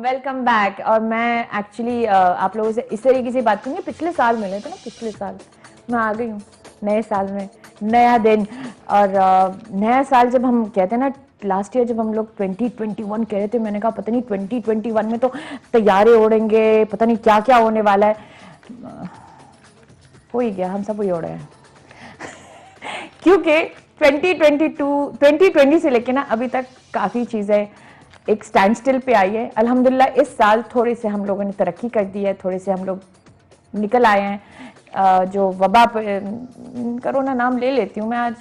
Welcome back. और मैं actually आप लोगों से इस तरीके से बात करूँगी। पिछले साल मिले थे ना, पिछले साल मैं आ गई हूँ नए साल में, नया दिन। और नया साल जब हम कहते हैं ना, लास्ट ईयर जब हम लोग 2021 कह रहे थे, मैंने कहा पता नहीं 2021 में तो तैयारे ओढ़ेंगे, पता नहीं क्या क्या होने वाला है। हो ही गया, हम सब वही ओढ़े हैं क्योंकि 2020 से लेके ना अभी तक काफ़ी चीज़ें एक स्टैंड स्टिल पे आई है। अल्हम्दुलिल्लाह इस साल थोड़े से हम लोगों ने तरक्की कर दी है, थोड़े से हम लोग निकल आए हैं। जो वबा कोरोना नाम ले लेती हूँ मैं आज,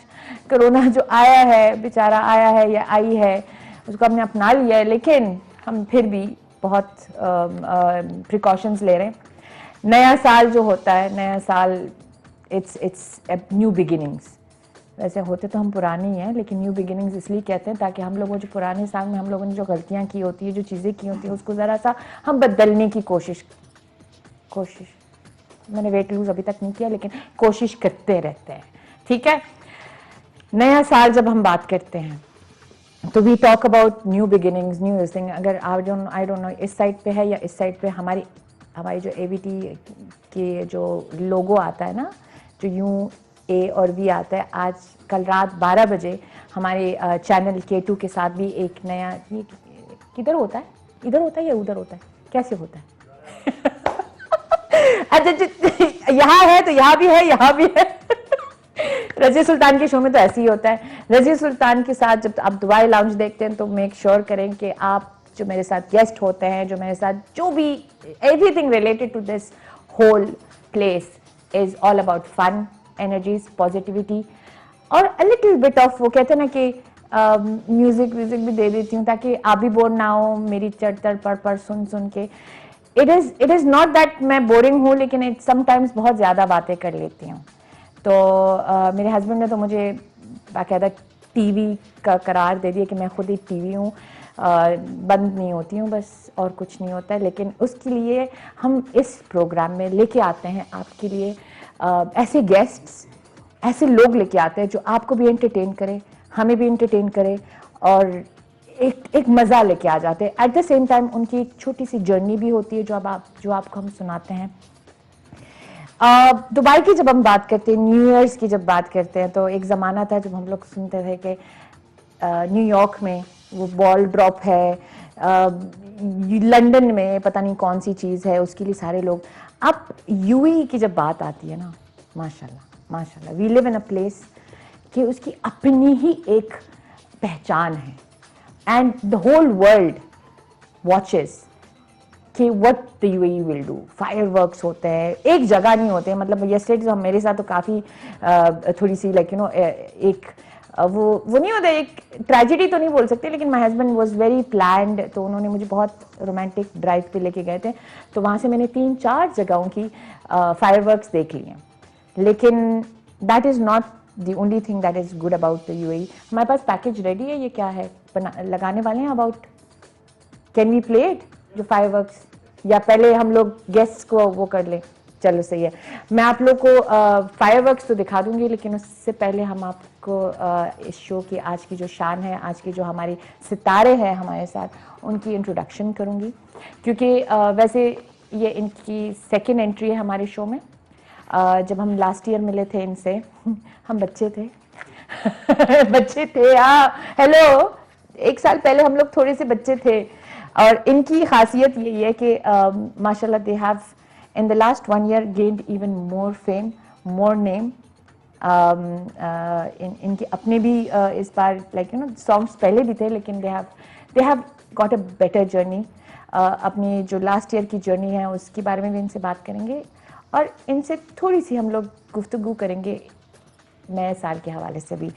कोरोना जो आया है, बेचारा आया है या आई है, उसको हमने अपना लिया है, लेकिन हम फिर भी बहुत प्रिकॉशंस ले रहे हैं। नया साल जो होता है, नया साल इट्स न्यू बिगिनिंग्स। वैसे होते तो हम पुराने ही हैं, लेकिन न्यू बिगिनिंग्स इसलिए कहते हैं ताकि हम लोगों जो पुराने साल में हम लोगों ने जो गलतियां की होती है, जो चीज़ें की होती है, उसको ज़रा सा हम बदलने की कोशिश मैंने वेट लूज अभी तक नहीं किया, लेकिन कोशिश करते रहते हैं। ठीक है, नया साल जब हम बात करते हैं तो we talk about new beginnings, new thing. अगर आई डोंट नो इस साइड पे है या इस साइड पे, हमारी जो ABT के जो लोगो आता है ना, जो UA और V आता है, आज कल रात 12 बजे हमारे चैनल K2 के साथ भी एक नया, ये किधर होता है, इधर होता है या उधर होता है, कैसे होता है अच्छा यहाँ है तो यहाँ भी है, यहाँ भी है रज़िया सुल्तान के शो में तो ऐसे ही होता है। रज़िया सुल्तान के साथ जब आप दुबई लाउंज देखते हैं तो मेक श्योर करें कि आप जो मेरे साथ गेस्ट होते हैं, जो मेरे साथ जो भी everything related to this whole place is all about fun, energies, positivity और अ लिटिल बिट ऑफ, वो कहते हैं ना कि म्यूजिक भी दे देती हूँ ताकि आप भी बोर ना हो मेरी चढ़ पढ़ सुन के। इट इज़ नॉट दैट मैं बोरिंग हूँ, लेकिन इट समटाइम्स बहुत ज़्यादा बातें कर लेती हूँ। तो मेरे हस्बैंड ने तो मुझे बाकायदा टीवी का करार दे दिया कि मैं खुद ही टीवी हूँ, बंद नहीं होती हूँ, बस और कुछ नहीं होता है। लेकिन उसके लिए हम इस प्रोग्राम में लेके आते हैं आपके लिए ऐसे गेस्ट्स, ऐसे लोग लेके आते हैं जो आपको भी एंटरटेन करें, हमें भी एंटरटेन करें और एक मज़ा लेके आ जाते हैं। एट द सेम टाइम उनकी एक छोटी सी जर्नी भी होती है जो आपको हम सुनाते हैं। दुबई की जब हम बात करते हैं, न्यू ईयर्स की जब बात करते हैं, तो एक ज़माना था जब हम लोग सुनते थे कि न्यूयॉर्क में वो बॉल ड्रॉप है, लंदन में पता नहीं कौन सी चीज़ है, उसके लिए सारे लोग। अब UAE की जब बात आती है ना, माशाल्लाह we live in a place कि उसकी अपनी ही एक पहचान है and the whole world watches कि what the UAE will do. Fireworks होते हैं, एक जगह नहीं होते हैं। मतलब यस्टरडे तो मेरे साथ तो काफ़ी थोड़ी सी लाइक एक वो नहीं होता, एक ट्रेजेडी तो नहीं बोल सकते, लेकिन my husband was very planned, तो उन्होंने मुझे बहुत रोमांटिक ड्राइव पे लेके गए थे। तो वहाँ से मैंने 3-4 जगहों की फायरवर्क्स देख ली हैं। लेकिन that is not the only thing that is good about the UAE। हमारे पास पैकेज रेडी है, ये क्या है लगाने वाले हैं। About can we play it, जो फायरवर्क्स, या पहले हम लोग गेस्ट्स को वो कर लें? चलो सही है, मैं आप लोग को फायरवर्क्स तो दिखा दूंगी, लेकिन उससे पहले हम आपको इस शो की आज की जो शान है, आज की जो हमारी सितारे हैं हमारे साथ, उनकी इंट्रोडक्शन करूंगी। क्योंकि वैसे ये इनकी सेकेंड एंट्री है हमारे शो में। जब हम लास्ट ईयर मिले थे इनसे हम बच्चे थे बच्चे थे, हाँ हेलो, 1 साल पहले हम लोग थोड़े से बच्चे थे। और इनकी खासियत यही है कि माशाल्लाह they have in the last 1 year gained even more fame, more name. इनके अपने भी इस बार लाइक सॉन्ग्स पहले भी थे, लेकिन they have got a better journey. अपनी जो लास्ट ईयर की जर्नी है उसके बारे में भी इनसे बात करेंगे और इनसे थोड़ी सी हम लोग गुफ्तगू करेंगे नए साल के हवाले से भी।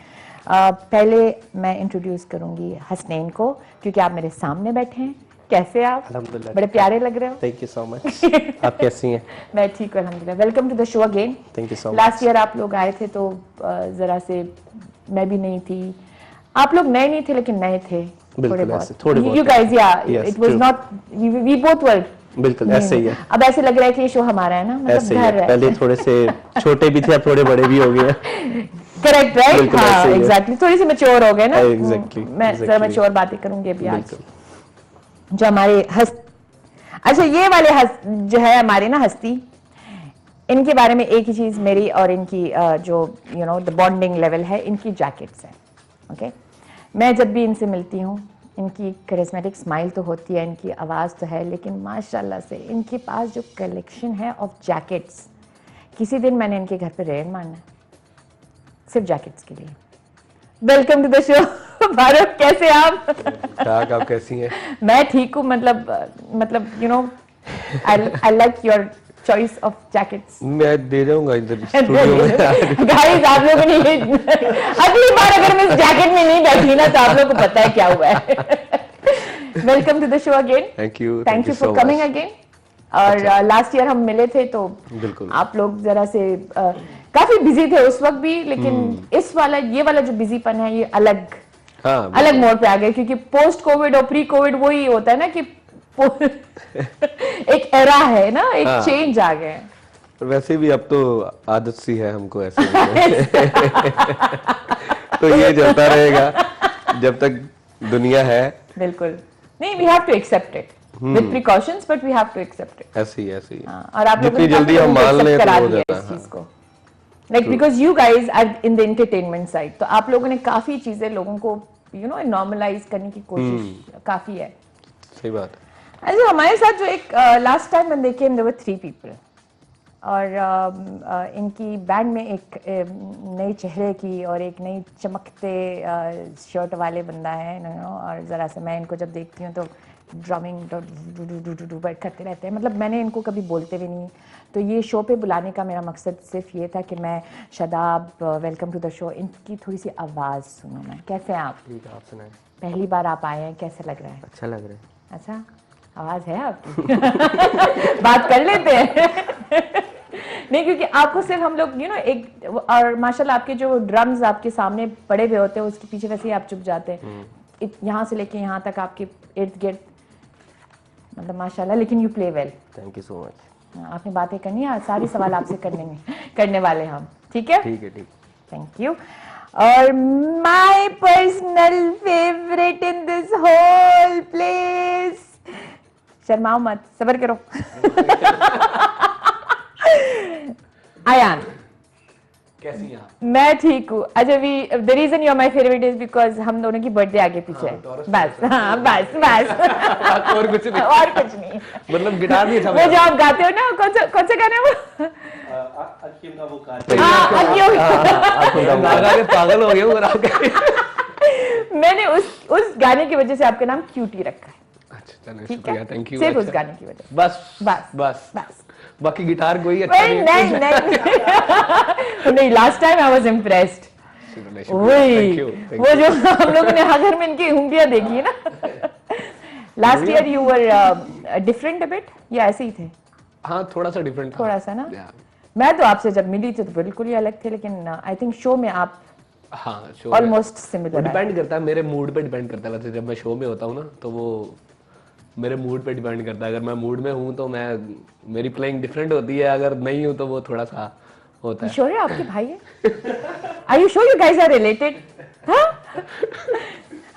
पहले मैं इंट्रोड्यूस करूंगी हसनैन को, क्योंकि आप मेरे सामने बैठे हैं। कैसे आप? अल्हम्दुलिल्लाह, बड़े प्यारे लग रहे हो। Thank you so much. आप कैसी हैं? मैं ठीक हूँ अल्हम्दुलिल्लाह। Welcome to the show again. Thank you so much. Last year आप लोग आए थे तो जरा से मैं भी नहीं थी, आप लोग नए नहीं थे लेकिन नए थे थोड़े बहुत। You guys, yeah it was not, we both were बिल्कुल ऐसे ही है। अब ऐसे लग रहा है कि ये शो हमारा है ना, मतलब घर है। पहले थोड़े से छोटे भी थे, अब थोड़े बड़े भी हो गए। करेक्ट, राइट, हाँ एग्जैक्टली, थोड़ी सी मैच्योर हो गए ना। एग्जैक्टली, मैं जरा मैच्योर बातें करूंगी अभी आज। जो हमारे अच्छा, ये वाले जो है हमारे ना हस्ती, इनके बारे में एक ही चीज मेरी और इनकी जो द बॉन्डिंग लेवल है, इनकी जैकेट्स है। ओके, मैं जब भी इनसे मिलती हूँ, इनकी करिस्मेटिक स्माइल तो होती है, इनकी आवाज़ तो है, लेकिन माशाल्लाह से इनके पास जो कलेक्शन है ऑफ जैकेट्स, किसी दिन मैंने इनके घर पे रेड मारना है सिर्फ जैकेट्स के लिए। Welcome to the show Farooq, कैसे आप? आप कैसी हैं? मैं ठीक हूँ, मतलब I like your choice of jackets. मैं दे जाऊंगा इधर स्टूडियो में। गाइस, आप लोगों ने ये अगली बार अगर मैं इस जैकेट में नहीं बैठी ना तो आप लोगों को पता है क्या हुआ है। Welcome to the show again. Thank you for coming again. और लास्ट ईयर हम मिले थे तो बिल्कुल आप लोग जरा से काफी बिजी थे उस वक्त भी, लेकिन इस वाला ये वाला जो बिजीपन है ये अलग मोड पे आ गया, क्योंकि पोस्ट कोविड और प्री कोविड वही होता है ना कि एक एरा है ना, एक चेंज आ गया है। वैसे भी अब तो आदत सी है हमको ऐसे तो ये चलता रहेगा जब तक दुनिया है। बिल्कुल नहीं, we have to accept it with precautions, but we have to accept it. ऐसे ही और आप लोगों जितनी जल्दी हम मान लें तो हो जाता है इस चीज को, like because you guys are in the entertainment side, तो आप लोगों ने काफी चीजें लोगों को नॉर्मलाइज करने की कोशिश काफी है। सही बात है। अच्छा, हमारे साथ जो एक लास्ट टाइम मैंने देखे देयर वर 3 पीपल, और इनकी बैंड में एक नए चेहरे की और एक नई चमकते शर्ट वाले बंदा है और ज़रा से मैं इनको जब देखती हूँ तो ड्रमिंग करते रहते हैं, मतलब मैंने इनको कभी बोलते भी नहीं। तो ये शो पे बुलाने का मेरा मकसद सिर्फ ये था कि मैं Shadab, welcome to the show, इनकी थोड़ी सी आवाज़ सुनूँ मैं। कैसे हैं आप? ठीक है, आप सुनाएं। पहली बार आप आए हैं, कैसे लग रहा है? अच्छा लग रहा है। अच्छा, आवाज है आपकी? बात कर लेते हैं। नहीं, क्योंकि आपको सिर्फ हम लोग एक, और माशाल्लाह आपके जो ड्रम्स आपके सामने पड़े हुए होते हैं उसके पीछे वैसे ही आप चुप जाते हैं, यहाँ से लेके यहाँ तक आपके इर्द गिर्द, मतलब माशाल्लाह। लेकिन you play well. Thank you so much. आपने बातें करनी है, सारी सवाल आपसे करने वाले हम, ठीक है? ठीक है, ठीक। Thank you. और my personal favourite in this whole place, शर्माओ मत, सबर करो। आयान, कैसी हैं आप? मैं ठीक हूँ। अच्छा, the reason you are my favourite is because हम दोनों की बर्थडे आगे पीछे है। बस, हाँ, बस। और कुछ नहीं। और कुछ नहीं, मतलब गिटार नहीं था। वो जो आप गाते हो ना, कौन सा गाना है वो? अकीम का वो पागल हो गए वो। मैंने उस गाने की वजह से आपका नाम क्यूटी रखा है। अच्छा, ठीक है, थैंक यू। सिर्फ उस गाने की वजह से। बस बाकी गिटार कोई अच्छा नहीं, last time I was impressed. वही वो जो हम लोगों ने हर घर में इनकी उंगलियां देखी है ना। Last year you were different a bit, या ऐसे ही थे? हाँ, थोड़ा सा डिफरेंट था। थोड़ा सा ना। मैं तो आपसे जब मिली थी तो बिल्कुल ही अलग थे, लेकिन आई थिंक शो में आप ऑलमोस्ट सिमिलर। डिपेंड करता है, मेरे मूड पे डिपेंड करता है। वैसे जब मैं शो में होता हूँ ना तो वो मेरे मूड पे डिपेंड करता है। अगर मैं मूड में हूँ तो मेरी प्लेइंग डिफरेंट होती है, अगर नहीं हूँ तो वो थोड़ा सा होता है। श्योर है आपके भाई है? Are you sure you guys are related?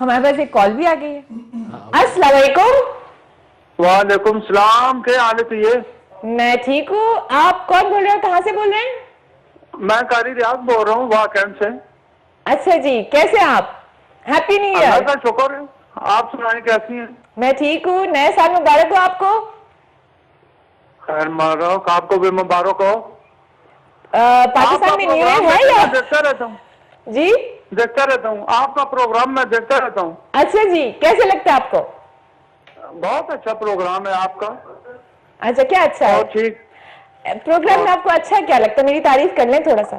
हमारे पास एक कॉल भी आ गई है। अस्सलाम वालेकुम। वालेकुम सलाम, क्या हाल है? ये मैं ठीक हूँ। आप कौन बोल रहे हो, कहाँ से बोल रहे हैं? मैं कारी रियाज बोल रहा हूँ वाकैंड से। अच्छा जी, कैसे हैं आप? हैप्पी न्यू अल्लाह ईयर। का शुक्र है, आप सुनाएं कैसी हैं? मैं ठीक हूँ। नए साल मुबारक हो आपको। खैर मुबारक, आपको भी मुबारक हो। पाकिस्तान में न्यू ईयर है या? देखता रहता हूँ जी, देखता रहता हूँ आपका प्रोग्राम, मैं देखता रहता हूँ। अच्छा जी, कैसे लगता है आपको? बहुत अच्छा प्रोग्राम है आपका। अच्छा, क्या अच्छा है? और ठीक, प्रोग्राम में आपको अच्छा क्या लगता है? मेरी तारीफ कर लें थोड़ा सा।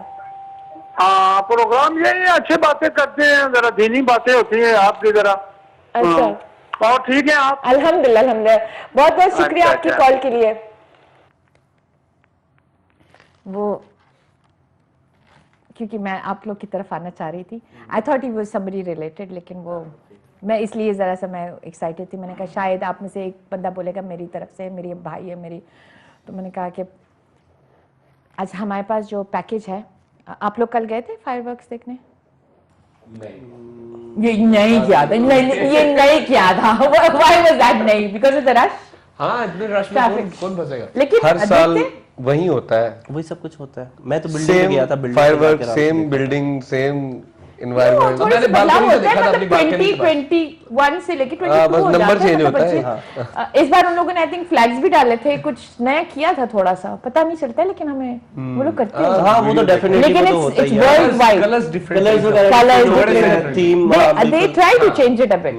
हाँ, प्रोग्राम ये अच्छी बातें करते हैं, जरा दीनी बातें होती है आपकी जरा। अच्छा, और ठीक है आप? अल्हम्दुलिल्लाह, अल्हम्दुलिल्लाह। बहुत बहुत शुक्रिया अच्छा, आपकी अच्छा। कॉल के लिए। वो क्योंकि मैं आप लोग की तरफ आना चाह रही थी, I thought he was somebody related, लेकिन वो मैं इसलिए ज़रा सा मैं एक्साइटेड थी। मैंने कहा शायद आप में से एक बंदा बोलेगा मेरी तरफ से, मेरी भाई है मेरी। तो मैंने कहा कि आज हमारे पास जो पैकेज है, आप लोग कल गए थे फायरवर्क्स देखने? नहीं, ये नहीं किया था, ये नहीं किया था। Why was that नहीं? Because of the rush? हाँ इतने रश में कौन फंसेगा। लेकिन हर साल देखते वही होता है, वही सब कुछ होता है। मैं तो बिल्डिंग में सेम गया था, building firework, same building, same environment. थोड़े से मैंने बदलाव balcony से होता है, देखा था मतलब अपनी balcony के पास। 2021 से लेके 22 हाँ, बस हो नंबर जाता है, change मतलब होता है। बच्चे- इस बार उन लोगों ने आई थिंक फ्लैग्स भी डाले थे, कुछ नया किया था, थोड़ा सा पता नहीं चलता है, लेकिन हमें वो लोग करते हैं। हाँ वो तो डेफिनेटली लेकिन तो होता it's ही है। world wide. Colours different colours Colours वगैरह different. Theme They try to change it a bit.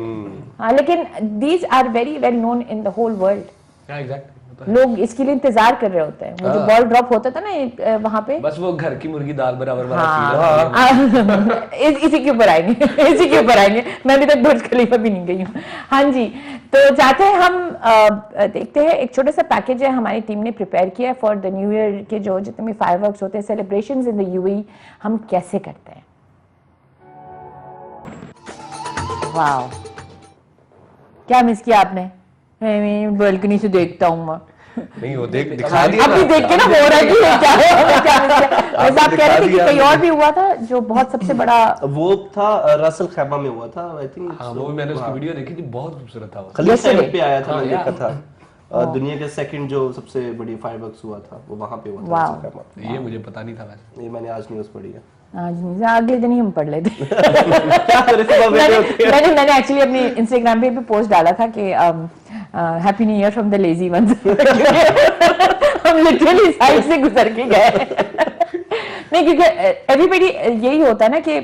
हाँ, लेकिन these are very well known in the whole world. हाँ एग्जैक्टली। लोग इसके लिए इंतजार कर रहे होते हैं। वो जो बॉल ड्रॉप होता था ना वहाँ पे, बस वो घर की मुर्गी दाल बराबर वाला हाँ, इसी के ऊपर आएंगे, इसी के ऊपर आएंगे। मैं अभी तक बुर्ज खलीफा भी नहीं गई हूँ। हाँ जी, तो चाहते हैं हम देखते हैं, एक छोटा सा पैकेज है हमारी टीम ने प्रिपेयर किया है फॉर द न्यू ईयर के जो जितने भी फायरवर्क्स होते हैं, सेलिब्रेशंस इन द यूएई हम कैसे करते हैं। वाह, क्या मिस किया आपने? मैं बालकनी से देखता हूँ मैं। नहीं वो दिखा दिया अभी देख के ना हो रहा है कि ये क्या है, हमें क्या मिस किया। वैसे आप कह रहे थे कि दिखा कहीं दिया। और भी हुआ था जो बहुत सबसे बड़ा वो था रसल खैमा में हुआ था, आई थिंक। हाँ वो भी मैंने उसकी वीडियो देखी थी, बहुत खूबसूरत था वो। खलीफा Yesterday. साइड पे आया था, हाँ, मैंने देखा yeah. था। दुनिया के सेकंड जो सबसे बड़ी फायरवर्क्स हुआ था वो वहां पे हुआ था, Wow. रसल खैमा। ये मुझे पता नहीं था वैसे। ये मैंने आज न्यूज़ पढ़ी है। आज नहीं, अगले दिन ही हम पढ़ लेते। क्या करे सुबह मैंने बैठे होते हैं। मैंने एक्चुअली अपनी इंस्टाग्राम पे भी पोस्ट डाला था कि happy new year from the lazy ones. हम लिटरली साइड से गुजर के गए। नहीं, क्योंकि एवरीबडी यही होता है ना कि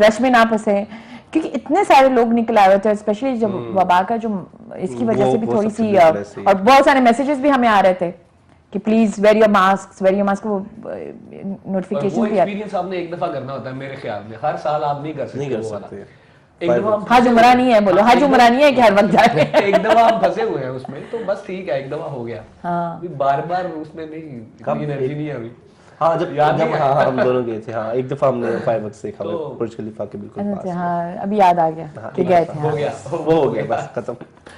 रश में ना फंसे, क्योंकि इतने सारे लोग निकल आए हुए थे, स्पेशली जब वबा का जो इसकी वजह से भी वो थोड़ी सबसे सी बिल्कुल ऐसे ही। और बहुत सारे मैसेजेस भी हमें आ रहे थे कि please wear your mask, wear your mask. वो और नोटिफिकेशन वो भी आते। एक्सपीरियंस आपने एक दफा करना होता है मेरे ख्याल में, हर साल आप नहीं कर सकते नहीं कर वो वाला। सकते। एक दफा हम हज उमरा नहीं है, बोलो हज उमरा नहीं है कि हर वक्त जाए। एक दफा हम फंसे हुए हैं उसमें, तो बस ठीक है, एक दफा हो गया। हाँ। अभी बार बार उसमें नहीं, कब? इतनी एनर्जी नहीं है अभी। हाँ जब याद जब नहीं है? हाँ हम दोनों गए थे। हाँ एक दफा हमने फायरवर्क्स देखा तो- बुर्ज खलीफा के बिल्कुल अच्छा, पास। हाँ अभी याद आ गया कि गए थे। हो हाँ। गया वो हो गया बस खत्म।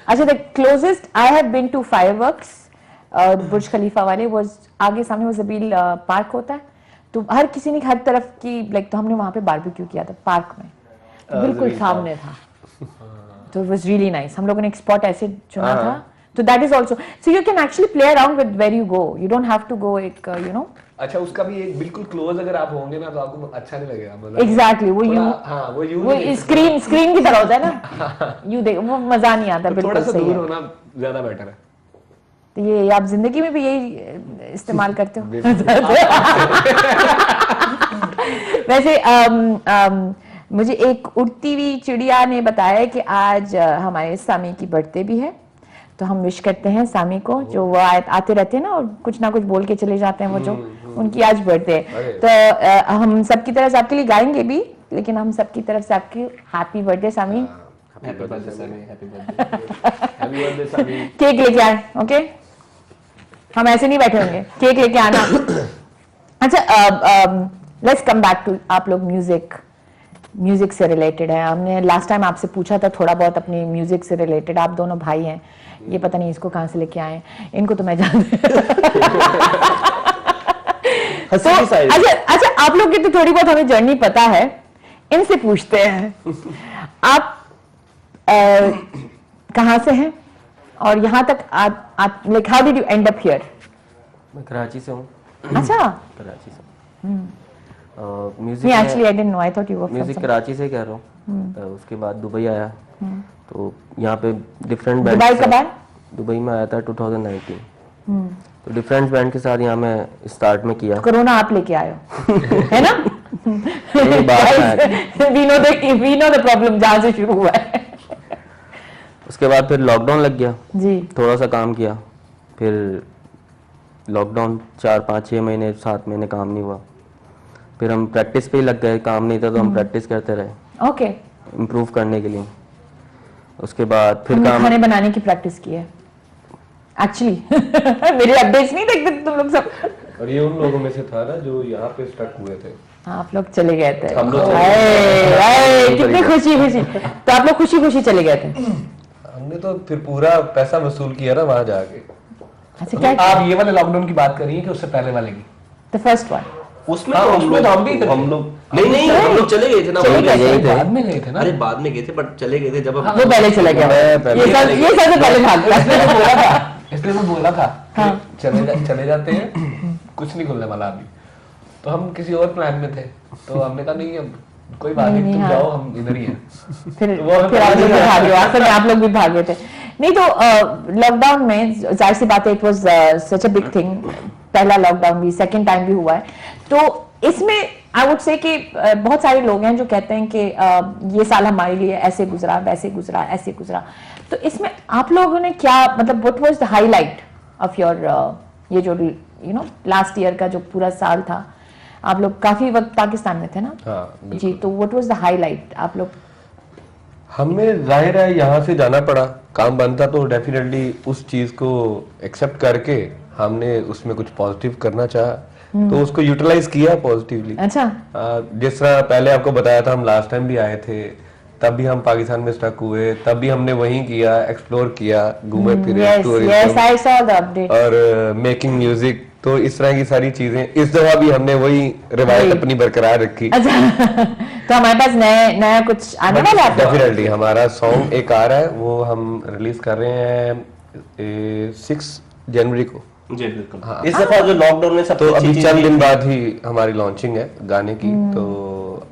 अच्छा, the closest I have been to fireworks Burj Khalifa वाले वाज आगे सामने वो जबील पार्क होता है, तो हर किसी ने हर तरफ की लाइक, तो हमने वहां पे बारबेक्यू किया था पार्क में, तो बिल्कुल जबील सामने था। तो इट वाज रियली नाइस। हम लोगों ने एक स्पॉट ऐसे चुना था, तो that is also so you can actually play around with where you go, you don't have to go एक यू नो। अच्छा, उसका भी एक बिल्कुल क्लोज अगर आप होंगे ना तो आपको अच्छा नहीं लगेगा, मतलब एग्जैक्टली वो थोड़ा- यू हाँ वो यू वो स्क्रीन की तरह होता है ना, यू देख वो मजा नहीं आता। थोड़ा बिल्कुल सा सही दूर है। होना ज्यादा बेटर है। तो ये आप जिंदगी में भी यही इस्तेमाल करते हो? वैसे मुझे एक उड़ती हुई चिड़िया ने बताया कि आज हमारे सामी की बर्थडे भी है, तो हम विश करते हैं सामी को, जो वो आते रहते हैं ना और कुछ ना कुछ बोल के चले जाते हैं, वो जो उनकी आज बर्थडे है। तो हम सबकी तरफ से आपके लिए गाएंगे भी, लेकिन हम सबकी तरफ से आपकी happy birthday Sami. Happy birthday Sunny, happy birthday. Happy birthday Sami. Cake लेके आए, ओके? हम ऐसे नहीं बैठे होंगे, केक लेके आना। अच्छा, लेट्स कम बैक टू आप लोग म्यूजिक से रिलेटेड है। हमने लास्ट टाइम आपसे पूछा था थोड़ा बहुत अपनी म्यूजिक से रिलेटेड। आप दोनों भाई हैं, ये पता नहीं इसको कहाँ से लेके आए, इनको तो मैं जानती हंसी की साइड। अच्छा, आप लोग की तो थोड़ी बहुत हमें जर्नी पता है, इनसे पूछते हैं आप कहाँ से हैं और यहाँ तक आप like how did you and up here? मैं कराची से हूँ। अच्छा, कराची से म्यूजिक नहीं actually I didn't no, I thought you were music Karachi से कह रहा हूँ। उसके बाद दुबई आया, तो यहाँ पे डिफरेंट बैंड। दुबई कब आए? दुबई में आया था 2019। तो डिफरेंट बैंड के साथ यहाँ मैं स्टार्ट में किया। कोरोना आप लेके आए हो, है ना? मेरी बात है। वी नो द प्रॉब्लम जहाँ से शुरू हुआ है। उसके बाद फिर लॉकडाउन लग गया, जी, थोड़ा सा काम किया, फिर लॉकडाउन 4-5-6 महीने 7 महीने काम नहीं हुआ, फिर हम प्रैक्टिस पे ही लग गए। काम नहीं था तो हम प्रैक्टिस करते रहे ओके। इम्प्रूव करने के लिए। उसके बाद फिर हमने काम खाने बनाने की प्रैक्टिस की है एक्चुअली। मेरे अपडेट्स नहीं देखते तुम लोग सब? और ये उन लोगों में से था ना जो यहाँ पे स्टक हुए थे। हाँ, आप लोग चले गए थे। हम लोग कितनी खुशी खुशी, तो आप लोग खुशी खुशी चले गए थे। हमने तो फिर पूरा पैसा वसूल किया ना वहां जाके। अच्छा, क्या आप ये वाले लॉकडाउन की बात कर रही हैं कि उससे पहले वाले की? The first one? उसमें हाँ, तो उसमें तो हम भी थे। हम लोग नहीं हम लोग चले गए थे ना। चले गए थे। बाद में गए थे ना। अरे बाद में गए थे, बट चले गए थे जब हम वो पहले चला गया। ये सबसे पहले भाग गया। इसलिए मैं बोला था कि हाँ। चले जाते हैं, कुछ नहीं खुलने वाला अभी। तो हम किसी और प्लान में थे, तो हमने कहा नहीं अब कोई बात नहीं, तुम हाँ। जाओ, हम इधर ही हैं। फिर तो वो हमें फिर आप पता लोग भी नहीं भागे, आखिर में आप लोग भी भागे थे। नहीं तो लॉकडाउन में जाहिर सी बात है, it was such a big thing. पहला लॉकडाउन भी, सेकंड टाइम भी हुआ है, तो इसमें आई वुड से कि बहुत सारे लोग हैं जो कहते हैं कि ये साल हमारे लिए ऐसे गुजरा, वैसे गुजरा, ऐसे गुजरा। तो इसमें आप लोगों ने क्या, मतलब what was the highlight of your ये जो लास्ट ईयर का जो पूरा साल था? आप लोग काफी वक्त पाकिस्तान में थे ना? हाँ, बिल्कुल। जी, तो व्हाट वाज द हाईलाइट आप लोग? हमें जाहिर है यहाँ से जाना पड़ा, काम बंद था, तो डेफिनेटली उस चीज को एक्सेप्ट करके हमने उसमें कुछ पॉजिटिव करना चाहा, तो उसको यूटिलाइज किया पॉजिटिवली। अच्छा। जिस तरह पहले आपको बताया था, हम लास्ट टाइम भी आए थे, तब भी हम पाकिस्तान में स्टक हुए, तब भी हमने वहीं किया, एक्सप्लोर किया, घूमे फिरे, yes I saw the update. और मेकिंग म्यूजिक, तो इस तरह की सारी चीजें इस दफा भी हमने वही रिवायत अपनी बरकरार रखी। अच्छा तो हमारे पास नया कुछ आने वाला है? डेफिनेटली हमारा सॉन्ग एक आ रहा है, वो हम रिलीज कर रहे हैं 6 जनवरी को। जी बिल्कुल। इस दफा जो लॉकडाउन में सबसे तो अच्छी अभी चीज़ चंद ये दिन थी- बाद ही हमारी लॉन्चिंग है गाने की, तो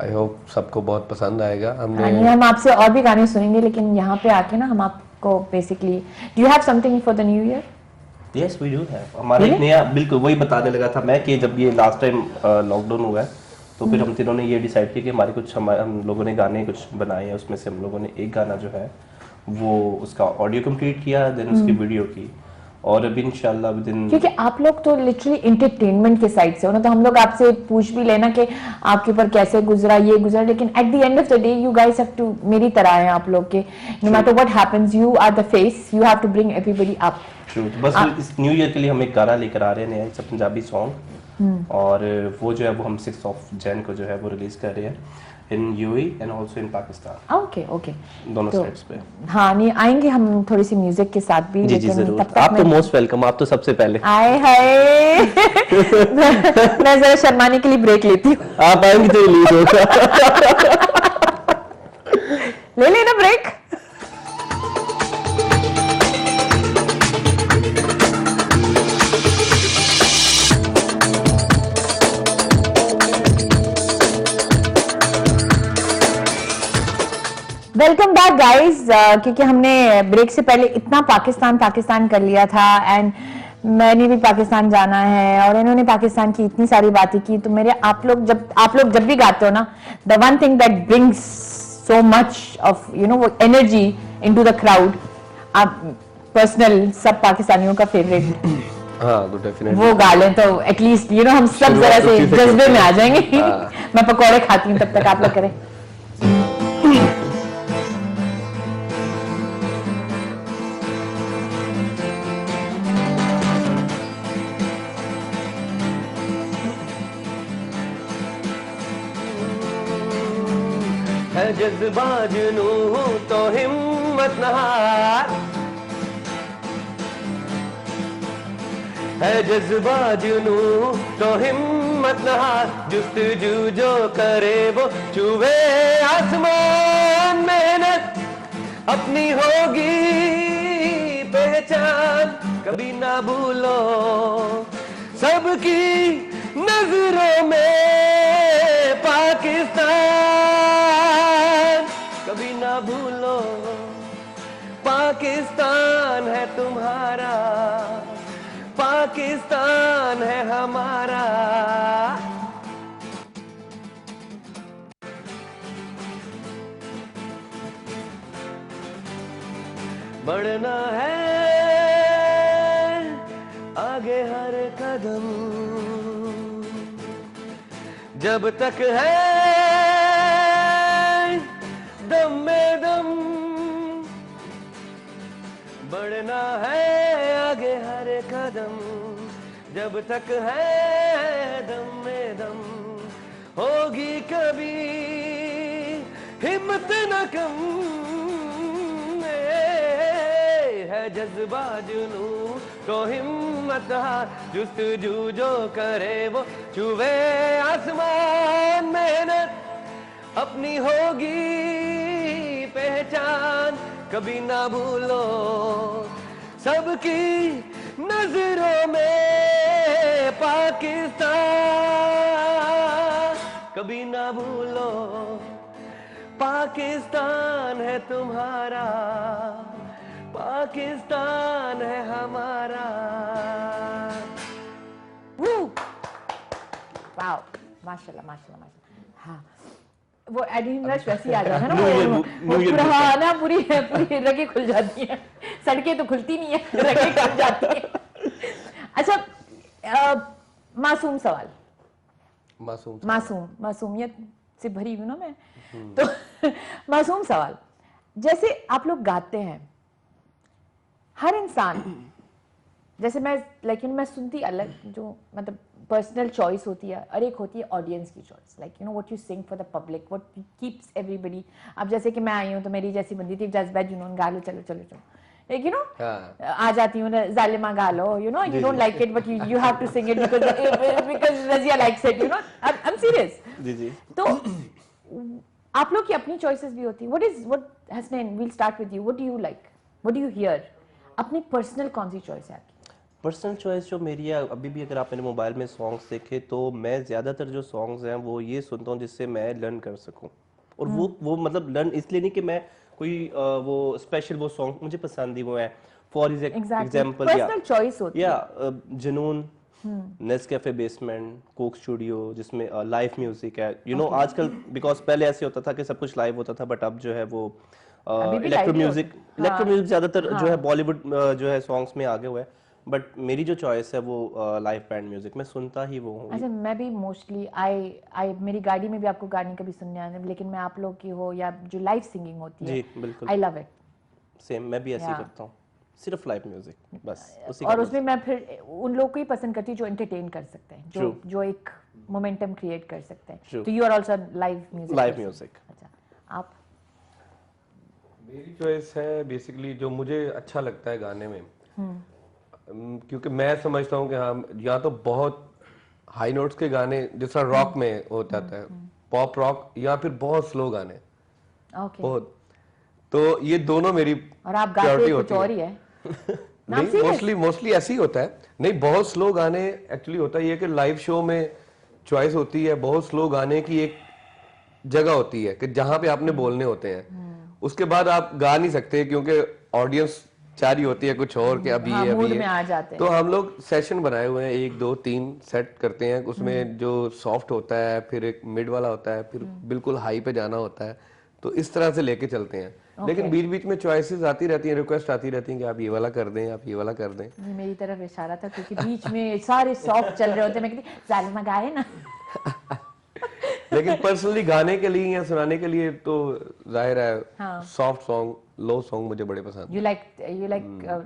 आई होप सबको बहुत पसंद आएगा। हाँ, हमने नहीं, हम आपसे और भी गाने सुनेंगे, लेकिन यहाँ पे आके ना हम आपको basically, do you have something for the new year? Yes we do have. हमारा एक नया, बिल्कुल वही बताने लगा था मैं कि जब ये लास्ट टाइम लॉकडाउन हुआ है, तो फिर हम तीनों ने ये डिसाइड किया कि हम लोगों ने गाने कुछ बनाए हैं, उसमें से हम लोगों ने एक गाना जो है वो उसका ऑडियो कंप्लीट किया, देन उसकी वीडियो की, और अभी इंशाल्लाह विद इन। क्योंकि आप लोग तो लिटरली एंटरटेनमेंट के साइड से हो ना, तो हम लोग आपसे पूछ भी लेना कि आपके ऊपर कैसे गुजरा, ये गुजरा, लेकिन at the end of the day you guys have to, मेरी तरह है आप लोग के, no matter what happens you are the face, you have to bring everybody up. बस इस न्यू ईयर के लिए हम एक गाना लेकर आ रहे हैं नया, इट्स अ पंजाबी सॉन्ग, और वो जो है वो हम 6 जैन को जो है वो रिलीज कर रहे हैं in UAE and also in Pakistan, okay okay, दोनों तो साइड्स पे। हाँ, नहीं आएंगे हम थोड़ी सी म्यूजिक के साथ भी, जी जी लेकिन जरूर, तब तक आप तो मैं- मोस्ट वेलकम, आप तो सबसे पहले। आए हाय मैं जरा शर्माने के लिए ब्रेक लेती हूँ। आप आएंगे तो रिलीज होगा। ले लेना ब्रेक। वेलकम बैक गाइस, क्योंकि हमने ब्रेक से पहले इतना पाकिस्तान कर लिया था, एंड मैंने भी पाकिस्तान जाना है और इन्होंने पाकिस्तान की इतनी सारी बातें की, तो मेरे आप लोग जब भी गाते हो ना, the one thing that brings so much of वो एनर्जी इनटू द क्राउड, आप पर्सनल सब पाकिस्तानियों का फेवरेट हाँ, तो डेफिनेटली वो गा लें, तो एटलीस्ट हम सब जरा से उसी से जज्बे करते में आ हैं। जाएंगे। मैं पकौड़े खाती हूँ, तब तक आप लोग करें। है जज्बा जुनू तो हिम्मत न हार, है जज्बा जुनू तो हिम्मत न हार, जुस्तजू जो करे वो छुए आसमान, मेहनत अपनी होगी पहचान, कभी ना भूलो सबकी नजरों में पाकिस्तान, कभी ना भूलो पाकिस्तान है तुम्हारा, पाकिस्तान है हमारा। बढ़ना है आगे हर कदम, जब तक है दम में दम, बढ़ना है आगे हर कदम, जब तक है दम में दम, होगी कभी हिम्मत न कम, है जज्बा जुनू तो हिम्मत हार, जुस्तजू जो करे वो छुए आसमान, मेहनत अपनी होगी पहचान, कभी ना भूलो सबकी नजरों में पाकिस्तान, कभी ना भूलो पाकिस्तान है तुम्हारा, पाकिस्तान है हमारा। वाओ, माशाल्लाह माशाल्लाह माशाल्लाह। हाँ, वो एड्रेनलिन रश वैसे ही आ जाता है ना, वो पूरा हाँ ना, पूरी रगें खुल जाती हैं, सड़कें तो खुलती नहीं है, रगें खुल जाती हैं। अच्छा, मासूम सवाल, मासूमियत से भरी हूँ ना मैं, तो मासूम सवाल, जैसे आप लोग गाते हैं, हर इंसान, जैसे मैं मैं सुनती अलग, जो मतलब पर्सनल चॉइस होती है, और एक होती है ऑडियंस की choice, like you know what you sing for the public, what keeps everybody. अब जैसे कि मैं आई हूँ तो मेरी जैसी बंदी थी, जस्ट बैठ जुनून गा लो, चलो चलो चलो, लाइक यू नो आ जाती हूँ, जालिमा गा लो, you know you don't like it but you have to sing it because Razia likes it, you know, I am serious. जी जी। तो आप लोग की अपनी चॉइसेस भी होती है। What Hasnain, we'll start with you, what do you like, what do you hear, अपनी पर्सनल कौन सी चॉइस है आपकी? पर्सनल चॉइस जो मेरी है, अभी भी अगर आप मेरे मोबाइल में सॉन्ग्स देखें तो मैं ज़्यादातर जो सॉन्ग्स हैं वो ये सुनता हूँ जिससे मैं लर्न कर सकूँ। और वो मतलब लर्न इसलिए नहीं कि मैं कोई वो स्पेशल वो सॉन्ग मुझे पसंद ही वो है, फॉर एग्जाम्पल पर्सनल चॉइस होती है, जुनून, नेस्कैफे बेसमेंट, कोक स्टूडियो जिसमें लाइव म्यूजिक है, यू नो आजकल, बिकॉज पहले ऐसे होता था कि सब कुछ लाइव होता था, बट अब जो है वो इलेक्ट्रो म्यूजिक ज़्यादातर जो है बॉलीवुड जो है सॉन्ग्स में आगे हुआ है, बट मेरी जो चॉइस है वो लाइव बैंड म्यूजिक मैं सुनता ही वो हूँ। अच्छा, मैं भी मोस्टली आई मेरी गाड़ी में भी आपको गाने कभी सुनने आने, लेकिन मैं आप लोग की हो या जो लाइव सिंगिंग होती है, जी बिल्कुल, आई लव इट। सेम, मैं भी ऐसे ही करता हूँ, सिर्फ लाइव म्यूजिक बस, उसी और उसमें मैं फिर उन लोग को ही पसंद करती हूँ जो एंटरटेन कर सकते हैं, जो एक मोमेंटम क्रिएट कर सकते हैं। तो you are also live music. अच्छा, आप? मेरी चॉइस है बेसिकली जो मुझे अच्छा लगता है गाने में, क्योंकि मैं समझता हूँ कि हाँ, या तो बहुत हाई नोट्स के गाने जिस तरह रॉक में हो जाता है, पॉप रॉक, या फिर बहुत स्लो गाने, बहुत, तो ये दोनों मेरी और आप गाते कुछ और ही है। नहीं, मोस्टली ऐसे ही होता है। नहीं, बहुत स्लो गाने एक्चुअली होता है ये कि लाइव शो में चॉइस होती है, बहुत स्लो गाने की एक जगह होती है कि जहां पे आपने बोलने होते हैं, उसके बाद आप गा नहीं सकते क्योंकि ऑडियंस चाह रही होती है कुछ और, कि अभी हाँ, ये मूड अभी में आ ये। जाते हैं। तो हम लोग सेशन बनाए हुए हैं, 1 2 3 सेट करते हैं, उसमें जो सॉफ्ट होता है, फिर एक मिड वाला होता है, फिर बिल्कुल हाई पे जाना होता है, तो इस तरह से लेके चलते हैं। लेकिन बीच बीच में चॉइसेस आती रहती हैं, रिक्वेस्ट आती रहती हैं कि आप ये वाला कर दें, आप ये वाला कर दें। ये मेरी तरफ इशारा था, क्योंकि बीच में सारे सॉफ्ट चल रहे होते, मैं कहती जालिमा गाए ना। लेकिन पर्सनली गाने के लिए या सुनाने के लिए तो जाहिर है सॉफ्ट सॉन्ग, लो सॉन्ग मुझे बड़े पसंद। You like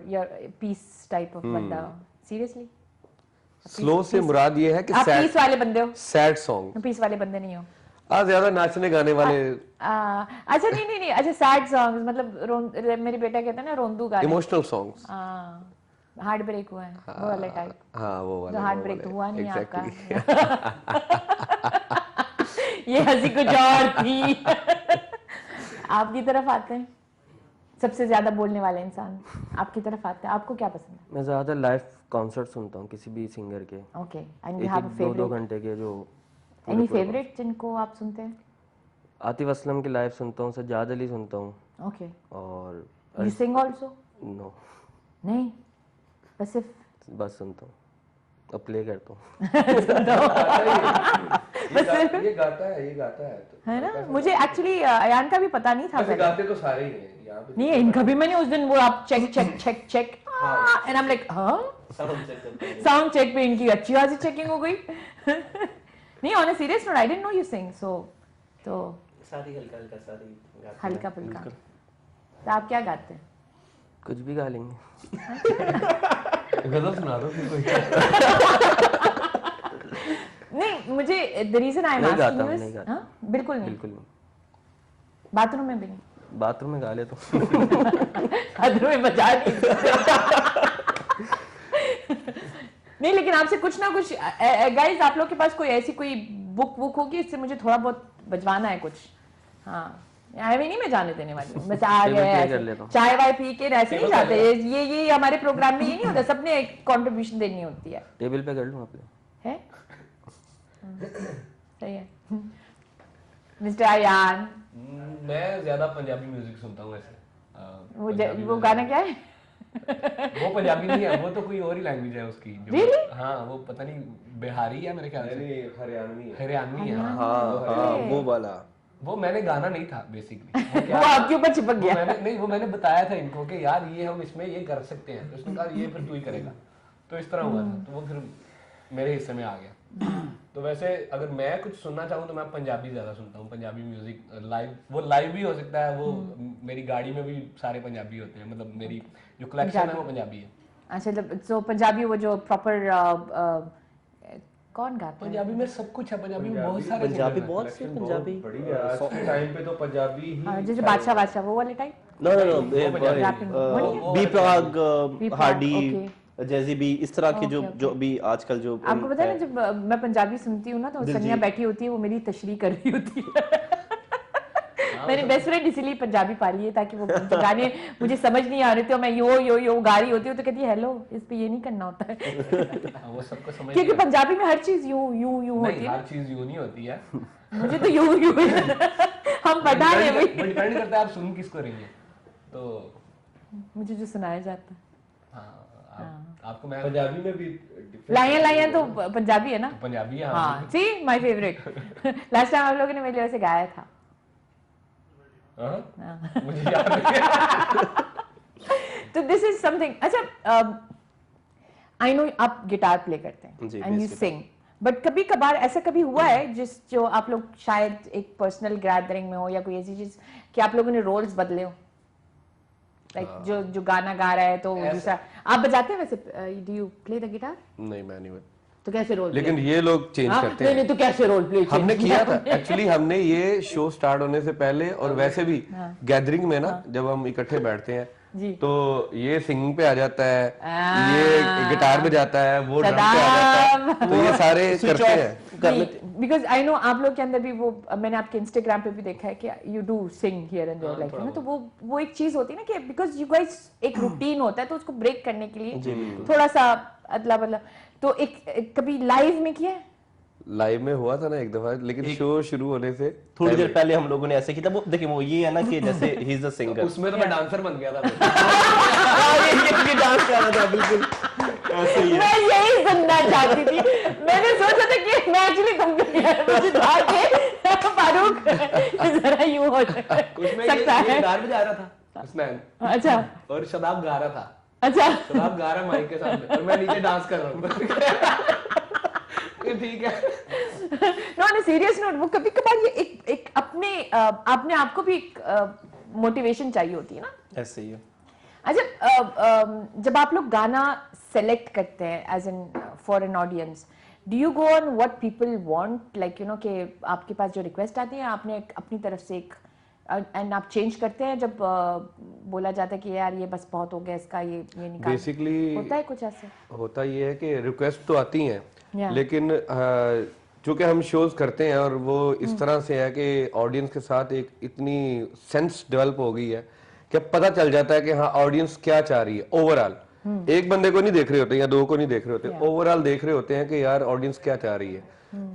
your peace type of बंदा, seriously? स्लो से मुराद ये है कि आप पीस वाले बंदे हो? सैड सॉन्ग, पीस वाले बंदे नहीं हो? ज्यादा नाचने गाने वाले। अच्छा नहीं, अच्छा सैड सॉन्ग्स, मतलब मेरी बेटा कहता है ना रोंदू गाने, इमोशनल सॉन्ग्स, हार्ट ब्रेक हुआ है, वो वाले टाइप। हाँ वो वाले, हार्ट ब्रेक तो हुआ नहीं आपका। आपका। ये हंसी कुछ और थी। आपकी तरफ आते हैं, सबसे ज्यादा बोलने वाले इंसान आपकी तरफ आते हैं, आपको क्या पसंद है? मैं ज़्यादा लाइव कॉन्सर्ट सुनता हूँ किसी भी सिंगर के, okay, and you have a favourite? 2 घंटे के जो। एनी फेवरेट जिनको आप सुनते हैं? आतिफ असलम की लाइव सुनता हूँ, सज्जाद अली सुनता हूँ। ओके, और यू सिंग आल्सो? नो, नहीं, बस सुनता हूँ, अब प्ले करता हूँ। ये गाता है तो है ना। मुझे एक्चुअली अयान का भी पता नहीं था, गाते तो सारे ही हैं यहाँ पे। नहीं, इनका भी मैंने उस दिन वो आप check and I am like sound check पे इनकी अच्छी खासी चेकिंग हो गई। नहीं, on a serious note, I didn't know you sing, so तो सारी हल्का सारी हल्का फुल्का। तो आप क्या गाते हैं? कुछ भी गा लेंगे। गजल सुना दो फिर कोई। नहीं, मुझे the reason I am asking you is, हां बिल्कुल नहीं, बाथरूम में भी नहीं? बाथरूम में गा लेता हूँ। बाथरूम में बजा नहीं, लेकिन आपसे कुछ ना कुछ गाइस, आप लोग के पास कोई ऐसी कोई बुक होगी, इससे मुझे थोड़ा बहुत बजवाना है कुछ। हाँ, हमें नहीं मैं जाने देने वाली हूँ, बस आ Table गए play ऐसे, कर लेता हूँ। चाय वाय पी के ऐसे नहीं जाते, ये हमारे प्रोग्राम में ये नहीं होता, सबने एक कंट्रीब्यूशन देनी होती टेबल पे कर लूँ आप है? सही है। मिस्टर आयान, मैं ज्यादा पंजाबी म्यूजिक सुनता हूँ वैसे। वो गाना क्या है? वो पंजाबी नहीं है, वो तो कोई और ही लैंग्वेज है उसकी जो Really? हाँ वो पता नहीं बिहारी है मेरे ख्याल से, हरियाणवी हरियाणवी है हाँ। हाँ वो वाला वो मैंने गाना नहीं था बेसिकली, वो आपके ऊपर चिपक वो गया। मैंने नहीं, वो मैंने बताया था इनको कि यार ये हम इसमें ये कर सकते हैं, तो उसने कहा ये फिर तू ही करेगा, तो इस तरह हुआ था, तो वो फिर मेरे हिस्से में आ गया। तो वैसे अगर मैं कुछ सुनना चाहूँ तो मैं पंजाबी ज्यादा सुनता हूँ, पंजाबी म्यूजिक लाइव, वो लाइव भी हो सकता है, वो मेरी गाड़ी में भी सारे पंजाबी होते हैं, मतलब मेरी जो कलेक्शन है वो पंजाबी है। अच्छा, तो पंजाबी वो जो प्रॉपर कौन गाता है? पंजाबी में सब कुछ है, पंजाबी में बहुत सारे पंजाबी singer हैं। बहुत से पंजाबी बड़ी है आज के टाइम पे तो पंजाबी ही हाँ, जैसे बादशाह बादशाह वो वाले type? No no no Rapping, वो नहीं है? बी प्राग बी प्राग, हार्डी जैसी भी इस तरह के जो Okay, जो भी आजकल जो आपको पता है ना, जब मैं पंजाबी सुनती हूँ ना तो सनिया बैठी होती है, वो मेरी तशरीह कर रही होती है। मैंने बेस्ट फ्रेंड इसीलिए पंजाबी पाली है, ताकि वो जो गाने मुझे समझ नहीं आ रहे थे और मैं यो गा रही होती हूँ तो कहती है हेलो, इस पे ये नहीं करना होता है। हाँ, वो सबको समझ क्योंकि नहीं आता। पंजाबी में हर चीज यूं यूं यूं होती नहीं, है हर चीज यूं नहीं होती है, ना। मुझे तो यूं यूं हम पठान है वो भाई, डिपेंड करता है आप सुन किसको रही हैं, तो मुझे जो सुनाया जाता है। हाँ, आपको मैं पंजाबी में भी लाया लाया तो पंजाबी है ना? पंजाबी है हाँ, see my favourite. Last time आप लोगों ने मेरे वैसे गाया था। हाँ, मुझे याद नहीं है। तो दिस इज समथिंग। अच्छा, आई नो आप गिटार प्ले करते हैं जी, and you bass guitar। Sing, but कभी कभार ऐसा कभी हुआ है जो आप लोग शायद एक पर्सनल गैदरिंग में हो या कोई ऐसी चीज कि आप लोगों ने रोल्स बदले हो, लाइक जो गाना गा रहा है तो दूसरा आप बजाते हैं वैसे? Do you play the guitar? नहीं मैं नहीं तो कैसे रोल लेकिन ये लोग चेंज करते नहीं हैं। तो कैसे रोल प्ले? हमने किया था एक्चुअली, हमने ये शो स्टार्ट होने से पहले और वैसे भी गैदरिंग में ना जब हम इकट्ठे बैठते हैं जी। तो ये सिंगिंग पे आ जाता है, ये गिटार पे जाता है, वो ड्रम पे आ जाता है, तो ये सारे करते हैं। बिकॉज आई नो आप लोग के अंदर भी वो, मैंने आपके इंस्टाग्राम पे भी देखा है कि you do sing here and there, like you know, तो वो एक चीज होती है ना कि बिकॉज यू गाइस एक रूटीन होता है तो उसको ब्रेक करने के लिए थोड़ा सा अदला बदला, तो एक कभी लाइव में किया है? लाइव में हुआ था ना एक दफा, लेकिन शो शुरू होने से थोड़ी देर पहले हम लोगों ने ऐसे किया था। वो देखिए वो ये है ना कि जैसे ही इज अ सिंगर, उसमें तो मैं डांसर बन गया था। ये डांस कर रहा था बिल्कुल ऐसे ही है। मैं यही सुनना चाहती थी, मैंने सोचा था कि मैं एक्चुअली तुमको मुझे था कि फारूक जरा यूं हो उसमें सकता ये है। गिटार बजा रहा था हसनैन, अच्छा और शदाब गा रहा था, अच्छा, शदाब गा रहा है माइक के सामने और मैं नीचे डांस कर रहा हूँ। ठीक है। नो सीरियस नोट, वो कभी कभार ये एक अपने आपने आपको भी एक मोटिवेशन चाहिए होती है ना। ऐसे ही है। अच्छा, जब आप लोग गाना सेलेक्ट करते हैं as an for an audience, do you go on what people want, like you know कि आपके पास जो रिक्वेस्ट आती है आपने अपनी तरफ से एक एंड आप चेंज करते हैं जब बोला जाता है कि यार ये बस बहुत हो गया इसका, ये निकाल, बेसिकली होता है कुछ ऐसे? होता ये है कि रिक्वेस्ट तो आती हैं Yeah. लेकिन चूंकि हम शोज करते हैं और वो इस तरह से है कि ऑडियंस के साथ एक इतनी सेंस डेवलप हो गई है कि अब पता चल जाता है कि हाँ ऑडियंस क्या चाह रही है ओवरऑल। एक बंदे को नहीं देख रहे होते या दो को नहीं देख रहे होते, ओवरऑल देख रहे होते हैं कि यार ऑडियंस क्या चाह रही है,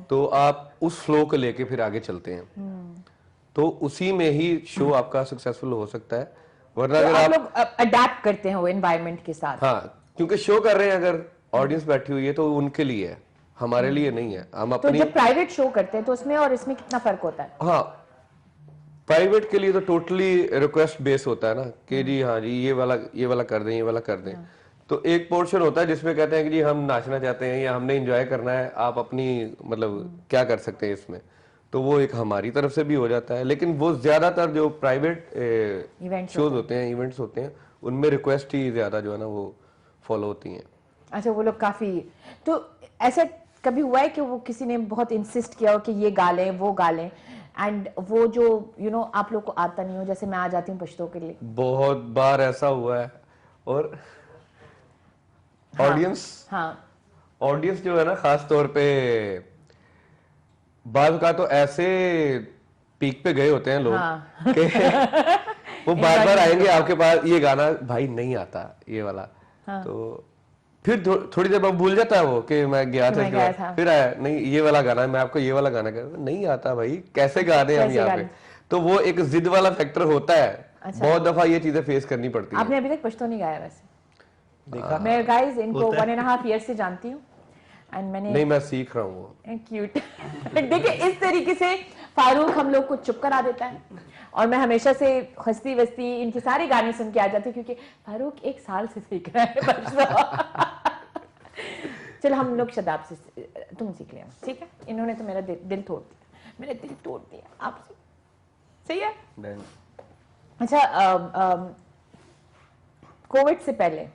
तो आप उस फ्लो को लेके फिर आगे चलते हैं, तो उसी में ही शो आपका सक्सेसफुल हो सकता है। वरना तो अगर आप आप लोग अडेप्ट करते हैं वो एनवायरनमेंट के साथ? हाँ, क्योंकि शो कर रहे हैं, अगर ऑडियंस बैठी हुई है तो उनके लिए है, हमारे लिए नहीं है। हम तो अपनी जब प्राइवेट शो करते हैं तो उसमें और इसमें कितना फर्क होता है? हाँ, प्राइवेट के लिए तो टोटली रिक्वेस्ट बेस होता है ना कि जी हाँ जी ये वाला कर दें, ये वाला कर दें। तो एक पोर्शन होता है जिसमें कहते हैं कि जी हम नाचना चाहते हैं या हमने एंजॉय करना है, आप अपनी मतलब क्या कर सकते हैं इसमें, तो वो एक हमारी तरफ से भी हो जाता है। लेकिन वो ज्यादातर जो प्राइवेट Events शोज होते हैं, इवेंट्स होते हैं, उनमें रिक्वेस्ट ही ज्यादा जो है ना वो फॉलो होती हैं। अच्छा, वो लोग काफी, तो ऐसा कभी हुआ है कि वो किसी ने बहुत इंसिस्ट किया हो कि ये गा लें वो गा लें, एंड वो जो यू नो आप लोग को आता नहीं हो, जैसे मैं आ जाती हूँ पश्तो के लिए? बहुत बार ऐसा हुआ है। और ऑडियंस जो है ना खास तौर पे बाज का तो ऐसे पीक पे गए होते हैं लोग हाँ। कि वो बार बार आएंगे आपके पास, ये गाना भाई नहीं आता ये वाला, तो फिर थोड़ी देर बाद भूल जाता है वो कि मैं गया था, मैं इसके गया बाद था। फिर आया नहीं ये वाला गाना, मैं आपको ये वाला गाना नहीं आता भाई, कैसे गा रहे हैं हम कैसे यहाँ गा पे। तो वो एक जिद वाला फैक्टर होता है। अच्छा। बहुत दफा ये चीजें फेस करनी पड़ती है। आपने अभी तक पश्तो नहीं गाया वैसे? देखा मैं गाइस इनको 1.5 ईयर से जानती हूँ एंड मैंने नहीं मैं सीख रहा हूँ वो। क्यूट देखिए इस तरीके से फारूक हम लोग को चुप करा देता है और मैं हमेशा से हंसती वस्ती इनके सारे गाने सुन के आ जाती हूँ क्योंकि फारूक 1 साल से सीख रहा है पश्तो। चलो हम लोग शदाब से तुम सीख लिया, ठीक है? इन्होंने तो मेरा दिल तोड़ दिया, मेरा दिल तोड़ दिया आपसे, सही है? अच्छा, कोविड से पहले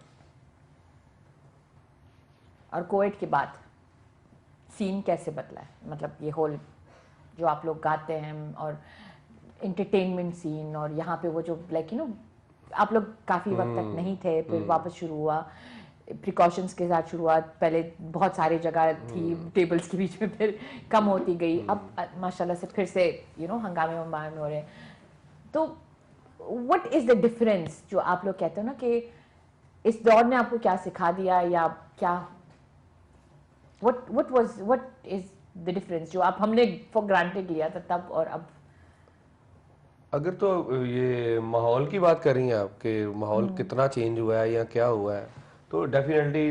और कोविड के बाद सीन कैसे बदला है? मतलब ये होल जो आप लोग गाते हैं और इंटरटेनमेंट सीन, और यहाँ पे वो जो लाइक यू नो आप लोग काफ़ी वक्त तक नहीं थे, फिर वापस शुरू हुआ, प्रिकॉशंस के साथ शुरुआत, पहले बहुत सारी जगह थी टेबल्स के बीच में, फिर कम होती गई, अब माशाल्लाह से फिर से यू नो हंगामे हो रहे हैं। तो व्हाट इज़ द डिफरेंस जो आप लोग कहते हो ना कि इस दौर ने आपको क्या सिखा दिया, या क्या what is the difference जो आप हमने फॉर ग्रांटेड लिया था तब और अब? अगर तो ये माहौल की बात कर रही हैं आप कि माहौल कितना चेंज हुआ है या क्या हुआ है, तो डेफिनेटली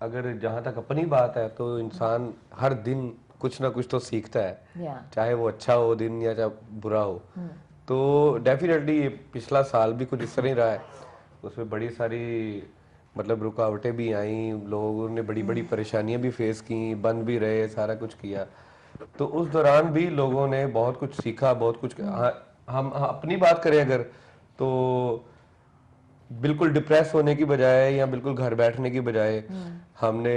अगर जहाँ तक अपनी बात है तो इंसान हर दिन कुछ ना कुछ तो सीखता है, Yeah. चाहे वो अच्छा हो दिन या चाहे बुरा हो। तो डेफिनेटली ये पिछला साल भी कुछ इस तरह ही रहा है, उसमें बड़ी सारी मतलब रुकावटें भी आई, लोगों ने बड़ी बड़ी परेशानियां भी फेस की, बंद भी रहे, सारा कुछ किया। तो उस दौरान भी लोगों ने बहुत कुछ सीखा, बहुत कुछ हम अपनी बात करें अगर, तो बिल्कुल डिप्रेस होने की बजाय या बिल्कुल घर बैठने की बजाय हमने,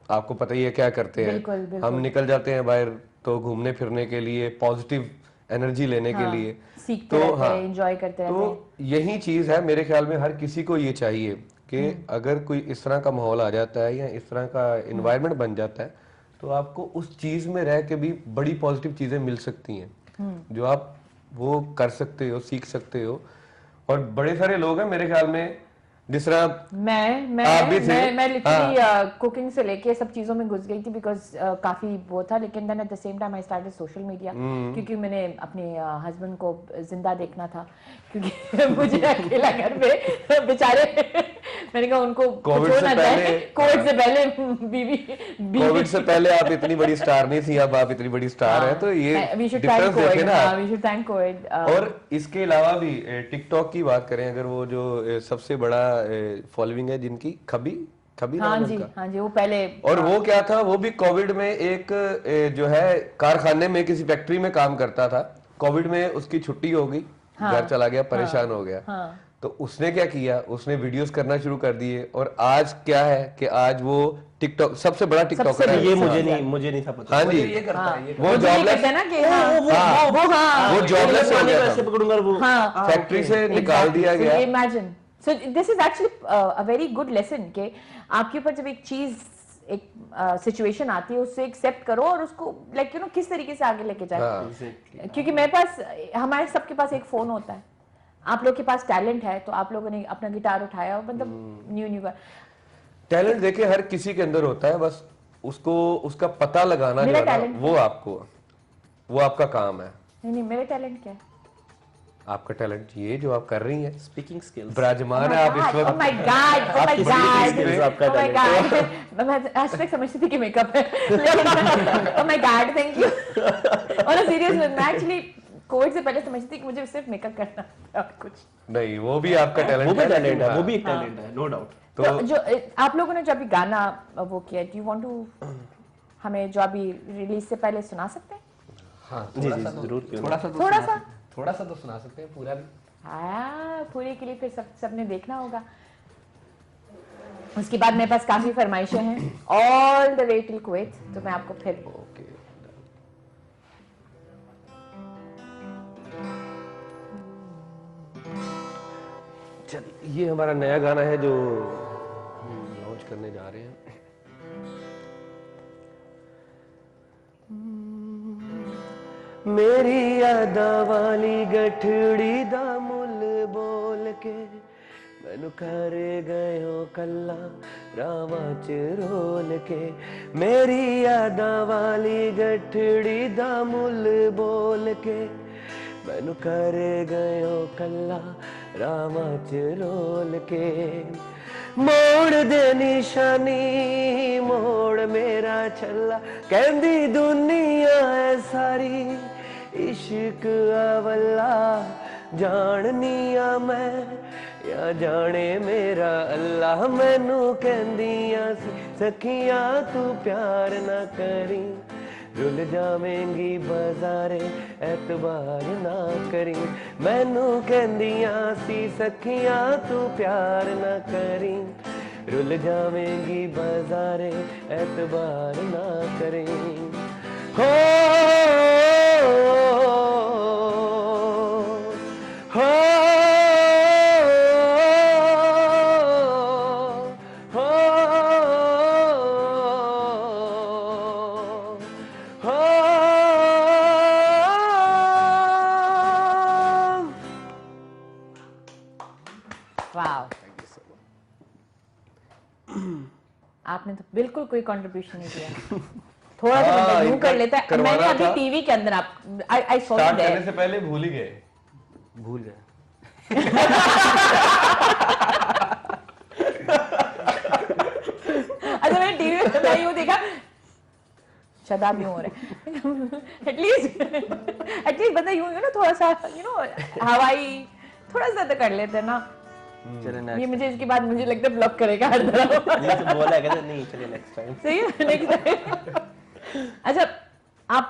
आपको पता ही है क्या करते हैं, बिल्कुल, बिल्कुल। हम निकल जाते हैं बाहर तो घूमने फिरने के लिए, पॉजिटिव एनर्जी लेने के लिए, सीखते रहते हैं, एंजॉय करते रहते हैं। तो यही चीज है मेरे ख्याल में, हर किसी को ये चाहिए कि अगर कोई इस तरह का माहौल आ जाता है या इस तरह का इन्वायरमेंट बन जाता है, तो आपको उस चीज में रह के भी बड़ी पॉजिटिव चीजें मिल सकती हैं जो आप वो कर सकते हो, सीख सकते हो। और बड़े सारे लोग हैं मेरे ख्याल में, जिस तरह आप भी थे। मैं लिटरली कुकिंग से लेके सब चीजों में घुस गई थी बिकॉज काफी वो था, लेकिन then at the same time I started social media क्योंकि मैंने अपने हस्बैंड को जिंदा देखना था, क्योंकि मुझे अकेला घर में बेचारे मैंने कहा उनको कोविड से पहले, कोविड से पहले बीवी कोविड से पहले आप इतनी बड़ी स्टार नहीं थी, अब आप इतनी बड़ी स्टार है, तो ये डिफरेंस देखे ना। We should thank COVID. और इसके अलावा भी टिकटॉक की बात करें अगर, वो जो सबसे बड़ा फॉलोइंग है जिनकी, खबी हाँ जी, हाँ जी, वो पहले, और वो क्या था, वो भी कोविड में एक जो है कारखाने में किसी फैक्ट्री में काम करता था, कोविड में उसकी छुट्टी हो गई, घर चला गया, परेशान हो गया। तो उसने क्या किया, उसने वीडियोस करना शुरू कर दिए, और आज क्या है कि आज वो टिकटॉक सबसे बड़ा टिकटॉकर है। ये मुझे नहीं था पता। हाँ जी, ये करता है, ये वो जॉबलेस है ना कि वो जॉबलेस हो गया ऐसे था, पकड़ूंगा वो। फैक्ट्री से निकाल दिया गया। Imagine, so this is actually a very good lesson कि आपके ऊपर जब एक चीज, एक सिचुएशन आती है, उससे एक्सेप्ट करो और उसको लाइक यू नो किस तरीके से आगे लेके जाए। क्योंकि मेरे पास, हमारे सबके पास एक फोन होता है, आप लोग के पास टैलेंट है, तो आप लोगों ने अपना गिटार उठाया और मतलब न्यू टैलेंट देखिए हर किसी के अंदर होता है, बस उसको उसका पता लगाना जो है ना, वो आपका काम है। नहीं, मेरे टैलेंट क्या है? आपका टैलेंट ये जो आप कर रही हैं, स्पीकिंग स्किल्स। विराजमान है आप इस वक्त। Oh my God, oh my God, आपका oh my God, मैं आज तक समझती थी कि मेकअप है, लेकिन oh my God, thank you। और सीरियस में मैं एक्चुअली कोविड से पहले समझती थी कि मुझे सिर्फ मेकअप करना था और कुछ नहीं, वो भी आपका टैलेंट वो भी टैलेंट है, हाँ। वो भी एक टैलेंट है, नो डाउट। तो जो आप लोगों ने जो अभी गाना वो किया, डू यू वांट टू हमें जो अभी रिलीज से पहले सुना सकते हैं? हाँ, जी जरूर, थोड़ा सा तो सुना सकते हैं, पूरा भी। हाँ, पूरे के लिए फिर सबने देखना होगा। उसके बाद मेरे पास काफी फरमाइशें हैं, all the way till Kuwait, तो मैं आपको फिर ओके। चलिए, ये हमारा नया गाना है जो लॉन्च करने जा रहे हैं। मेरी यादां वाली गठड़ी दा मुल बोल के मैनू कर गए हो कल्ला रावां च रोल के। मेरी यादां वाली गठड़ी दा मुल बोल के मैनू कर गए हो कल्ला रावां च रोल के। मोड़ दे निशानी मोड़ मेरा छल्ला कहंदी दुनिया है सारी इश्क अवला जाननी आ मैं या जाने मेरा अल्लाह। मैनू कहंदियां सी सखियां तू प्यार ना करी रुल जावेंगी बाजारे एतबार ना करी। मैनू कहंदियां सी सखियां तू प्यार ना करी रुल जावेंगी बाजारे एतबार ना करी। हो हो वाह, आपने तो बिल्कुल कोई कंट्रीब्यूशन नहीं किया। थोड़ा सा बंदा यूं कर लेता है। करवाना मैंने अभी था। टीवी के अंदर आप आई सॉ स्टार्ट दैट करने से पहले भूल ही गए। भूल गए। अच्छा मैंने टीवी में मैं यूं देखा शदाब यूं हो रहे एटलीस्ट बंदा यूं ना थोड़ा सा हवाई थोड़ा सा तो कर लेते हैं ना। चले ये नेक्स्ट। मुझे इसके बाद मुझे लगता है ब्लॉक करेगा हर तरफ। ये तो बोला है कहते नहीं चलिए नेक्स्ट टाइम। सही है नेक्स्ट टाइम। अच्छा आप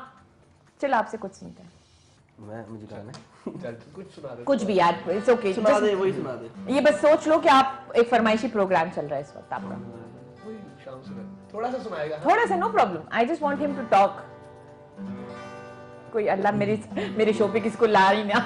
चलो आपसे कुछ सुनते हैं। मुझे गाना है। चल कुछ सुना दे। कुछ भी यार इट्स ओके। सुना दे वही सुना दे। ये बस सोच लो कि आप एक फरमाइशी प्रोग्राम चल रहा है इस वक्त आपका। वही शाम से थोड़ा सा सुनाएगा। थोड़ा सा no problem I just want him to talk. कोई अल्लाह मेरे शो पे किसको ला ही ना।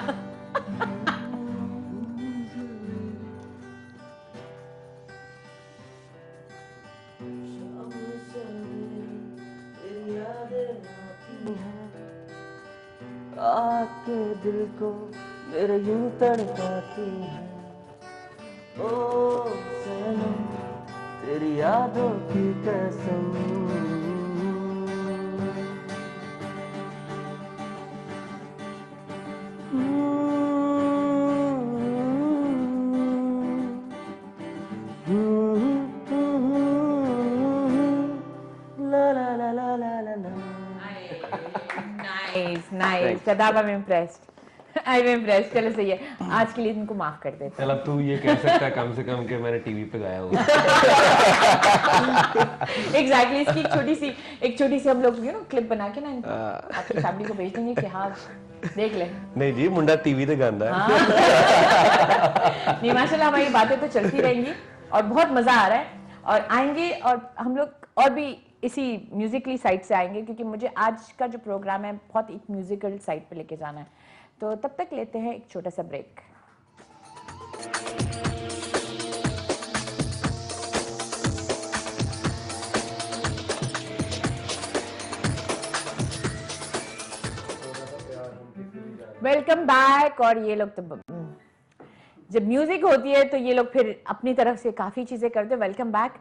आके दिल को मेरे यूं तड़पाती है ओ सनम तेरी यादों की कसम। ला ला ला ला ला ला ला। Nice Shadab I am impressed. चलो सही है आज के लिए इनको माफ कर देते चल अब तू ये कह सकता है कम से कम कि मैंने टीवी पे गाया हुआ। एग्जैक्टली। इसकी एक छोटी सी हम लोग क्लिप बना के ना इनको आपकी फैमिली को भेज देंगे कि हाँ देख ले। नहीं जी मुंडा टीवी ते गांदा है। नहीं माशाल्लाह हमारी बातें तो चलती रहेंगी और बहुत मजा आ रहा है और आएंगे और हम लोग और भी इसी म्यूजिकली साइड से आएंगे क्योंकि मुझे आज का जो प्रोग्राम है बहुत एक म्यूजिकल साइड पे लेके जाना है। तो तब तक लेते हैं एक छोटा सा ब्रेक। Welcome back. और ये लोग तो जब म्यूजिक होती है तो ये लोग फिर अपनी तरफ से काफी चीजें करते हैं। वेलकम बैक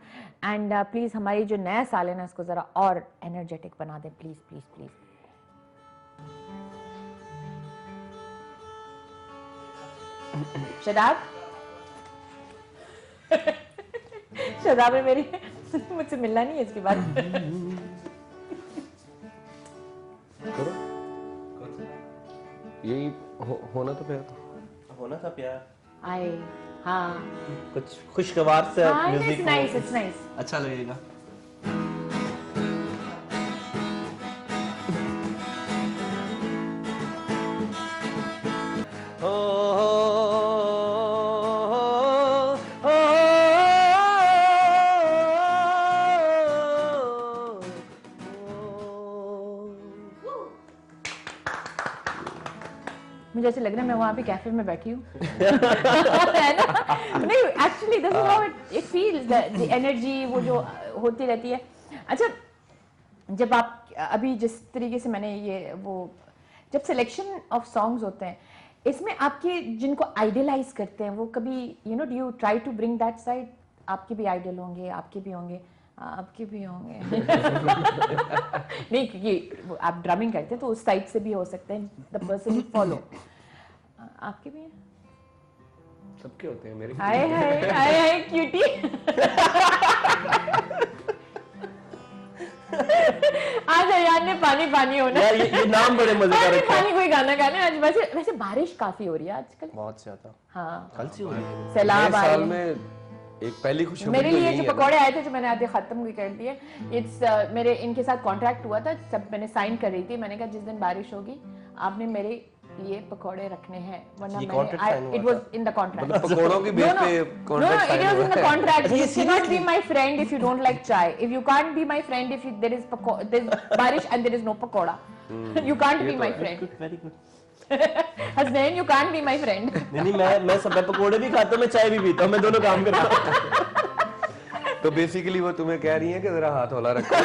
एंड प्लीज हमारी जो नया साल है ना उसको जरा और एनर्जेटिक बना दे please please please. Shadab Shadab है मेरी मुझसे मिलना नहीं है इसके बाद। करो यही होना तो प्यार होना था प्यार। आए हाँ कुछ खुशगवार से म्यूजिक नाइस इट्स नाइस। अच्छा लगेगा। मुझे ऐसे लग रहा है मैं वहां पे कैफे में बैठी हूँ। है ना? नहीं actually this is how it feels the energy वो जो होती रहती है। अच्छा जब आप अभी जिस तरीके से मैंने ये वो जब सिलेक्शन ऑफ सॉन्ग्स होते हैं, इसमें आपके जिनको आइडियलाइज करते हैं वो कभी you know do you try to bring that side? आपके भी आइडियल होंगे, आपके भी होंगे, आपके भी होंगे नहीं, क्योंकि आप ड्रमिंग करते हैं तो उस साइड से भी हो सकते हैं, द पर्सन यू फॉलो। आपके भी हैं? सबके होते हैं मेरे। हाय हाय हाय हाय क्यूटी। आज अयान ने पानी पानी होना। यार ये नाम बड़े मजे का पानी रखा है। पानी कोई गाना गाने आज। वैसे वैसे बारिश काफी हो रही है आजकल। बहुत ज्यादा। हाँ, कल से हो रही है। सैलाब नए आ साल रही है। में एक पहली खुशखबरी मेरे तो लिए यही जो है ना। पकौड़े आए थे जो मैंने आधे खत्म भी कर दिए, इट्स मेरे इनके साथ कॉन्ट्रैक्ट हुआ था, सब मैंने साइन कर रही थी, मैंने कहा जिस दिन बारिश होगी आपने मेरे लिए पकौड़े रखने हैं, वरना ये मैंने contract sign हुआ it was in the contract. मतलब पकौड़ों की बेस पे No, contract it sign was हुआ in the है। contract. You cannot be my friend if you don't like chai. If you can't be my friend if there is barish and there is no pakoda. You can't be my friend. Very good. Husband, you can't be my friend. नहीं मैं सब पकोड़े भी खाता हूँ, मैं चाय भी पीता हूँ, मैं दोनों काम करता हूँ। तो बेसिकली वो तुम्हें कह रही है कि जरा हाथ होला रखो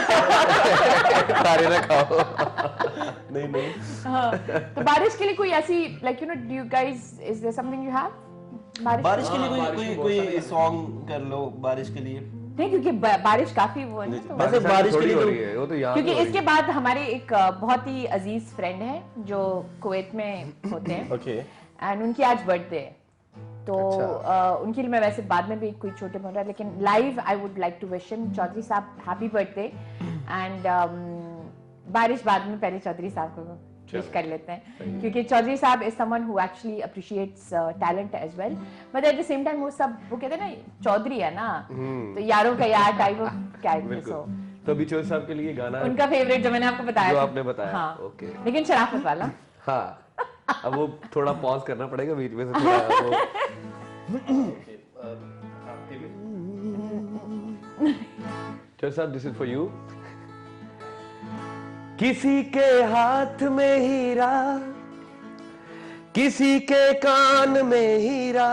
सारे रखाओ। नहीं हाँ, तो बारिश के लिए कोई ऐसी like you know do you guys is there something you have? बारिश के लिए बारिश कोई में कोई बहुत कोई सॉन्ग कर लो बारिश के लिए। नहीं, क्योंकि बारिश काफी वो है ना, तो वैसे बारिश के थोड़ी लिए हो तो रही है, वो तो यहाँ क्योंकि तो हो रही इसके बाद हमारे एक बहुत ही अजीज फ्रेंड है जो कुवैत में होते हैं ओके एंड उनकी आज बर्थडे है, तो उनके लिए मैं वैसे बाद में भी कोई छोटे मोटा, लेकिन live I would like to wish him, Chaudhary sahab happy birthday. And बारिश बाद में पहले चौधरी साहब को विश कर लेते हैं, क्योंकि Chaudhary sahab is someone who actually appreciates talent as well, but at the same time वो सब वो कहते हैं ना चौधरी है ना, तो यारों का यार टाइप ऑफ कैरेक्टर। बिल्कुल। सो तो अभी चौधरी साहब के लिए गाना उनका फेवरेट जो मैंने आपको बताया जो था। आपने बताया, हाँ, ओके। लेकिन शराफत वाला। हाँ, अब वो थोड़ा पॉज करना पड़ेगा बीच में से थोड़ा वो। चौधरी साहब दिस इज फॉर यू। किसी के हाथ में हीरा, किसी के कान में हीरा,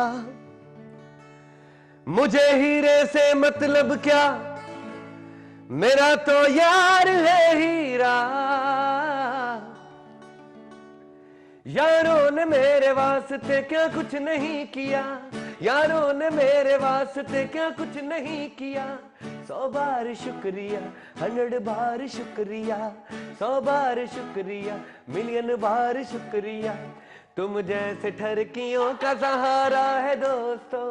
मुझे हीरे से मतलब क्या, मेरा तो यार है हीरा। यारों ने मेरे वास्ते क्या कुछ नहीं किया, यारों ने मेरे वास्ते क्या कुछ नहीं किया। 100 बार शुक्रिया, 100 बार शुक्रिया, 100 बार शुक्रिया, मिलियन बार शुक्रिया। तुम जैसे ठरकियों का सहारा है दोस्तों,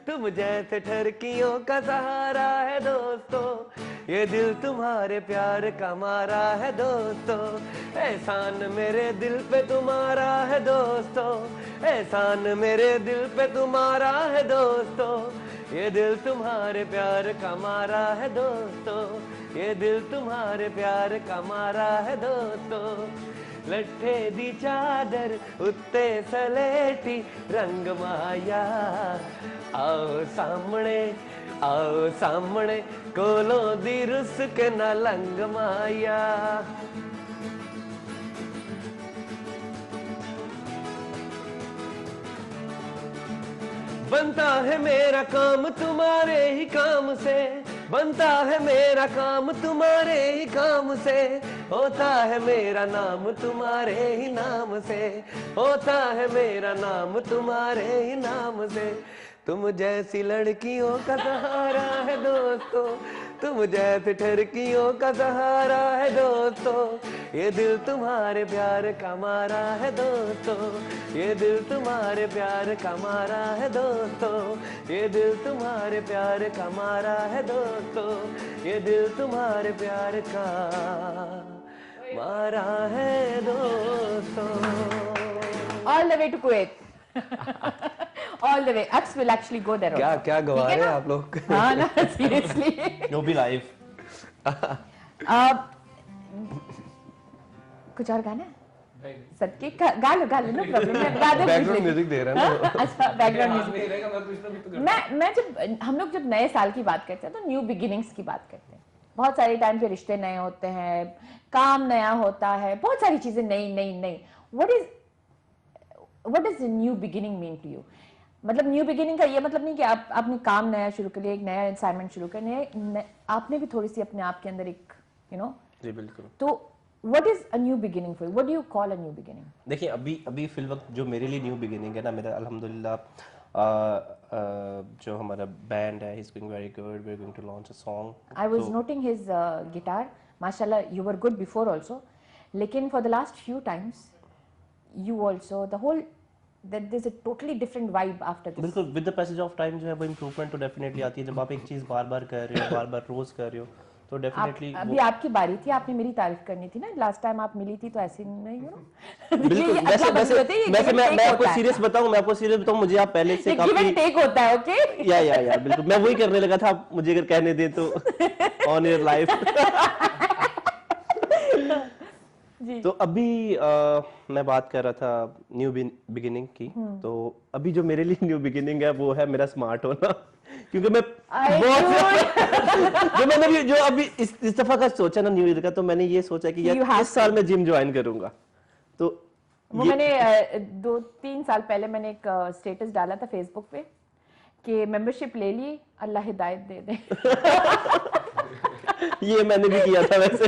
तुम जैसे ठरकियों का सहारा है दोस्तों, ये दिल तुम्हारे प्यार का मारा है दोस्तों, एहसान मेरे दिल पे तुम्हारा है दोस्तों, एहसान मेरे दिल पे तुम्हारा है दोस्तों, ये दिल तुम्हारे प्यार का मारा है दोस्तों, ये दिल तुम्हारे प्यार का मारा है दोस्तों। लट्ठे दी चादर उत्ते सलेटी रंग माया, आओ सामने कोलों दी रुस के ना लंग माया। बनता है मेरा काम तुम्हारे ही काम से, बनता है मेरा काम तुम्हारे ही काम से, होता है मेरा नाम तुम्हारे ही नाम से, होता है मेरा नाम तुम्हारे ही नाम से। तुम जैसी लड़कियों का सहारा है दोस्तों, तुम जैसे ठरकियों का सहारा है दोस्तों, ये दिल तुम्हारे प्यार का मारा है दोस्तों, ये दिल तुम्हारे प्यार का मारा है दोस्तों, ये दिल तुम्हारे प्यार का मारा है दोस्तों, ये दिल तुम्हारे प्यार का मारा है दोस्तों। All the way to Kuwait. All the way. Aks will actually go there. क्या also. क्या गवा ठीक है रहे हैं ना? आप लोग? हाँ ना, seriously. No B live. कुछ और गाना है? सत्य गा लो नो प्रॉब्लम, मैं गा दूं बैकग्राउंड म्यूजिक दे रहा है ना। अच्छा, बैकग्राउंड म्यूजिक। नहीं रहेगा, मैं कुछ ना कुछ तो कर- मैं जब हम लोग जब नए साल की बात करते हैं तो न्यू बिगिनिंग्स की बात करते हैं। बहुत सारे टाइम पे रिश्ते नए होते हैं, काम नया होता है, बहुत सारी चीजें नई। What is new beginning mean to you? मतलब न्यू बिगिनिंग का ये मतलब नहीं कि आप अपने काम नया शुरू करिए, एक नया असाइनमेंट शुरू करिए, आपने भी थोड़ी सी अपने आप के अंदर एक जी बिल्कुल। तो what is a new beginning for you? What do you call a new beginning? देखिए अभी फिल वक्त जो मेरे लिए न्यू बिगिनिंग है ना, मेरा अल्हम्दुलिल्लाह जो हमारा बैंड है, is going very good, we are going to launch a song. I was noting his guitar. Mashallah, you were good before also. Lekin for the last few times, you also the whole that there's a totally different vibe after this. बिल्कुल with the passage of time जो है वो improvement तो definitely आती है। जब आप एक चीज़ बार बार कर रहे हो, बार बार रोज कर रहे हो, तो डेफिनेटली अभी आपकी बारी थी, आपने मेरी तारीफ करनी थी ना। लास्ट टाइम आप मिली थी तो ऐसे नहीं हो ना। बिल्कुल। वैसे मैं आपको सीरियस बताऊं, मुझे आप पहले से काफी टेक होता है। ओके या बिल्कुल मैं वही करने लगा था, आप मुझे अगर कहने दे तो ऑन योर लाइफ। तो अभी मैं बात कर रहा था न्यू बिगिनिंग की, तो अभी जो मेरे लिए न्यू बिगिनिंग है वो है मेरा स्मार्ट होना, क्योंकि मैं जो अभी इस दफा का सोचा ना न्यू ईयर का, तो मैंने ये सोचा कि यार इस साल मैं जिम ज्वाइन करूंगा। तो वो मैंने 2-3 साल पहले मैंने एक स्टेटस डाला था फेसबुक पे कि मेंबरशिप ले ली, अल्लाह हिदायत दे दे। ये मैंने भी किया था वैसे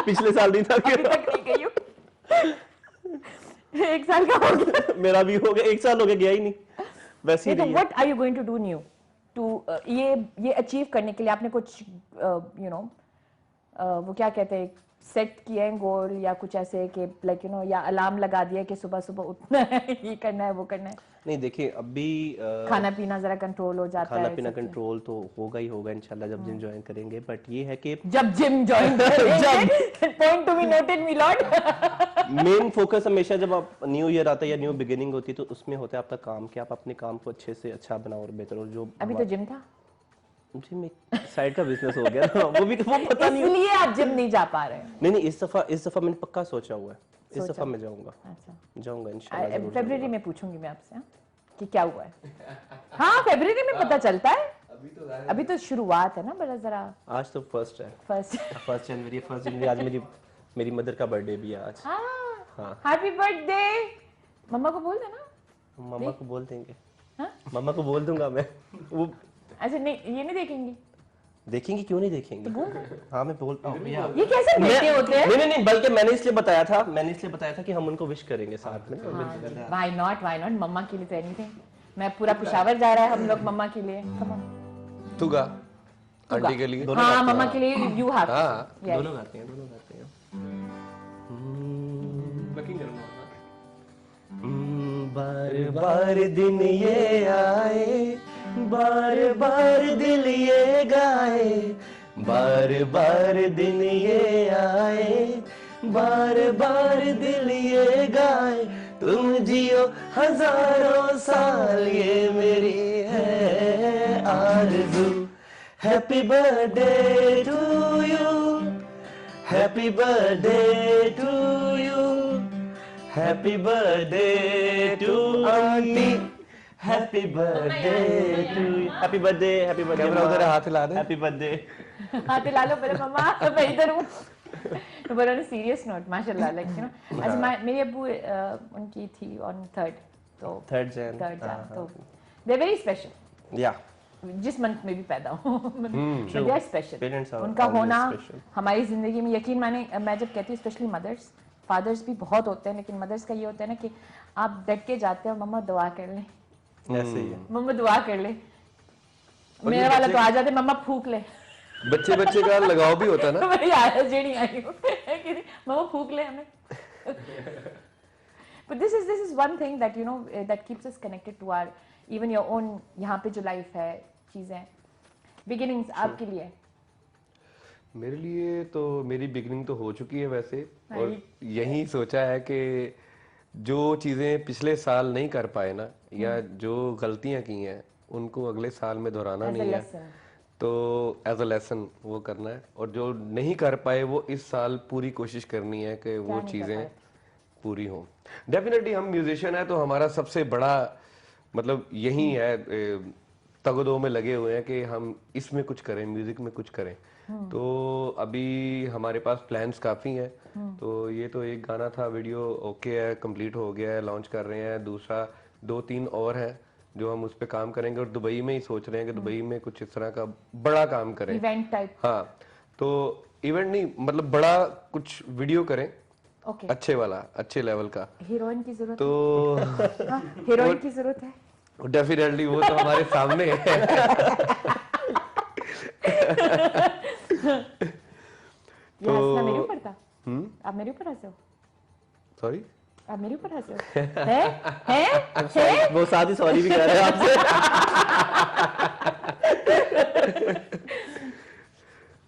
पिछले साल नहीं था, अभी तक नहीं गई हूँ। 1 साल का हो गया। मेरा भी हो गया, 1 साल हो गया, गया ही नहीं वैसे ही। तो what are you going to do new to ये अचीव करने के लिए? आपने कुछ यू नो वो क्या कहते हैं, सेट किए हैं गोल या कुछ ऐसे कि लाइक यू नो, या अलार्म लगा दिया कि सुबह सुबह उठना है, ये करना है, वो करना है? नहीं देखिए अभी खाना पीना जरा कंट्रोल हो जाता है, खाना पीना कंट्रोल तो होगा ही होगा इंशाल्लाह जब जिम ज्वाइन करेंगे। बट ये है कि जब जिम ज्वाइन करेंगे, point to be noted me Lord. Main focus हमेशा जब आप न्यू ईयर आता है या न्यू बिगिनिंग होती है, तो उसमें होता है आपका काम, कि आप अपने काम को अच्छे से अच्छा बनाओ और बेहतर हो। जो अभी तो जिम था, जिम एक साइड का बिजनेस हो गया ना, वो पता नहीं, इसलिए आप जिम नहीं जा पा रहे हैं। नहीं इस दफा मैंने पक्का सोचा हुआ है, इस दफा मैं जाऊंगा। अच्छा, जाऊंगा इंशाल्लाह जरूर। फरवरी में पूछूंगी मैं आपसे कि क्या हुआ है। हाँ फरवरी में पता चलता है, अभी तो शुरुआत है ना, बड़ा जरा। आज तो फर्स्ट है, फर्स्ट फर्स्ट जनवरी। आज मेरी मदर का बर्थडे भी है आज। हाँ हैप्पी बर्थडे। मम्मा को बोल देना। मम्मा को बोल देंगे, हाँ? मम्मा को बोल दूंगा मैं। वो अच्छा नहीं, ये नहीं देखेंगी? देखेंगे, क्यों नहीं देखेंगे। हाँ मैं बोलता हूँ। ये कैसे बेटे होते हैं? नहीं बल्कि मैंने इसलिए बताया था कि हम उनको विश करेंगे साथ में। व्हाई नॉट मम्मा के लिए तो एनीथिंग। मैं पूरा पेशावर जा रहा है हम लोग मम्मा के लिए। कम ऑन तुगा आंटी के लिए। हाँ मम्मा के लिए यू हैव। हाँ दोनों गाते हैं। लकिंग करूंगा। बार बार दिन ये आए, बार बार दिल ये गाए, बार बार दिन ये आए, बार बार दिल ये गाए, तुम जियो हजारों साल ये मेरी है आरज़ू। Happy birthday to you, happy birthday to you, happy birthday to aunty, happy birthday to you, happy birthday camera उधर है, हाथ हिला दे। Happy birthday. हाथ हिला लो मेरे मम्मा, मैं इधर हूँ। But on a serious note, माशाल्लाह, like you know, आज मेरी अब्बू उनकी थी on 3rd, तो 3rd Jan, तो they're very special। या जिस मंथ में भी पैदा हो, they are special। Parents are उनका always होना special। हमारी जिंदगी में, यकीन माने, मैं जब कहती हूँ स्पेशली मदर्स, फादर्स भी बहुत होते हैं, लेकिन मदर्स का ये होता है ना कि आप डट के जाते हो, मम्मा दुआ कर ले, ऐसे ही है। मम्मा दुआ कर ले। मेरा वाला तो आ जाते, मम्मा फूक ले। बच्चे का लगाव भी होता है ना। मैं यार जेडी आई हूँ, मम्मा फूक ले हमें। But this is one thing that you know that keeps us connected to our even your own यहाँ पे जो लाइफ है, चीजें, beginnings आपके लिए। मेरे लिए तो मेरी बिगनिंग तो हो चुकी है वैसे, और यही सोचा है कि जो चीजें पिछले साल नहीं कर पाए ना, या जो गलतियां की हैं, उनको अगले साल में दोहराना नहीं है, तो एज अ लेसन वो करना है। और जो नहीं कर पाए वो इस साल पूरी कोशिश करनी है कि वो चीजें पूरी हों। डेफिनेटली हम म्यूजिशियन है, तो हमारा सबसे बड़ा मतलब यही है, तगदो में लगे हुए हैं कि हम इसमें कुछ करें, म्यूजिक में कुछ करें। तो अभी हमारे पास प्लान्स काफी हैं। तो ये तो एक गाना था, वीडियो ओके है, कंप्लीट हो गया है, लॉन्च कर रहे हैं। दूसरा 2-3 और है जो हम उस पे काम करेंगे, और दुबई में ही सोच रहे हैं कि दुबई में कुछ इस तरह का बड़ा काम करें, इवेंट टाइप। हाँ, तो इवेंट नहीं, मतलब बड़ा कुछ वीडियो करें ओके, अच्छे वाला, अच्छे लेवल का, हीरोइन की जरूरत तो है, हाँ, हीरोइन की जरूरत है। डेफिनेटली वो तो हमारे सामने है। ये हंसना मेरे ऊपर था, आप मेरे ऊपर हंसे हो, सॉरी, आप मेरे ऊपर हंसे हो, है? वो साथ ही सॉरी भी कह रहे हैं आपसे।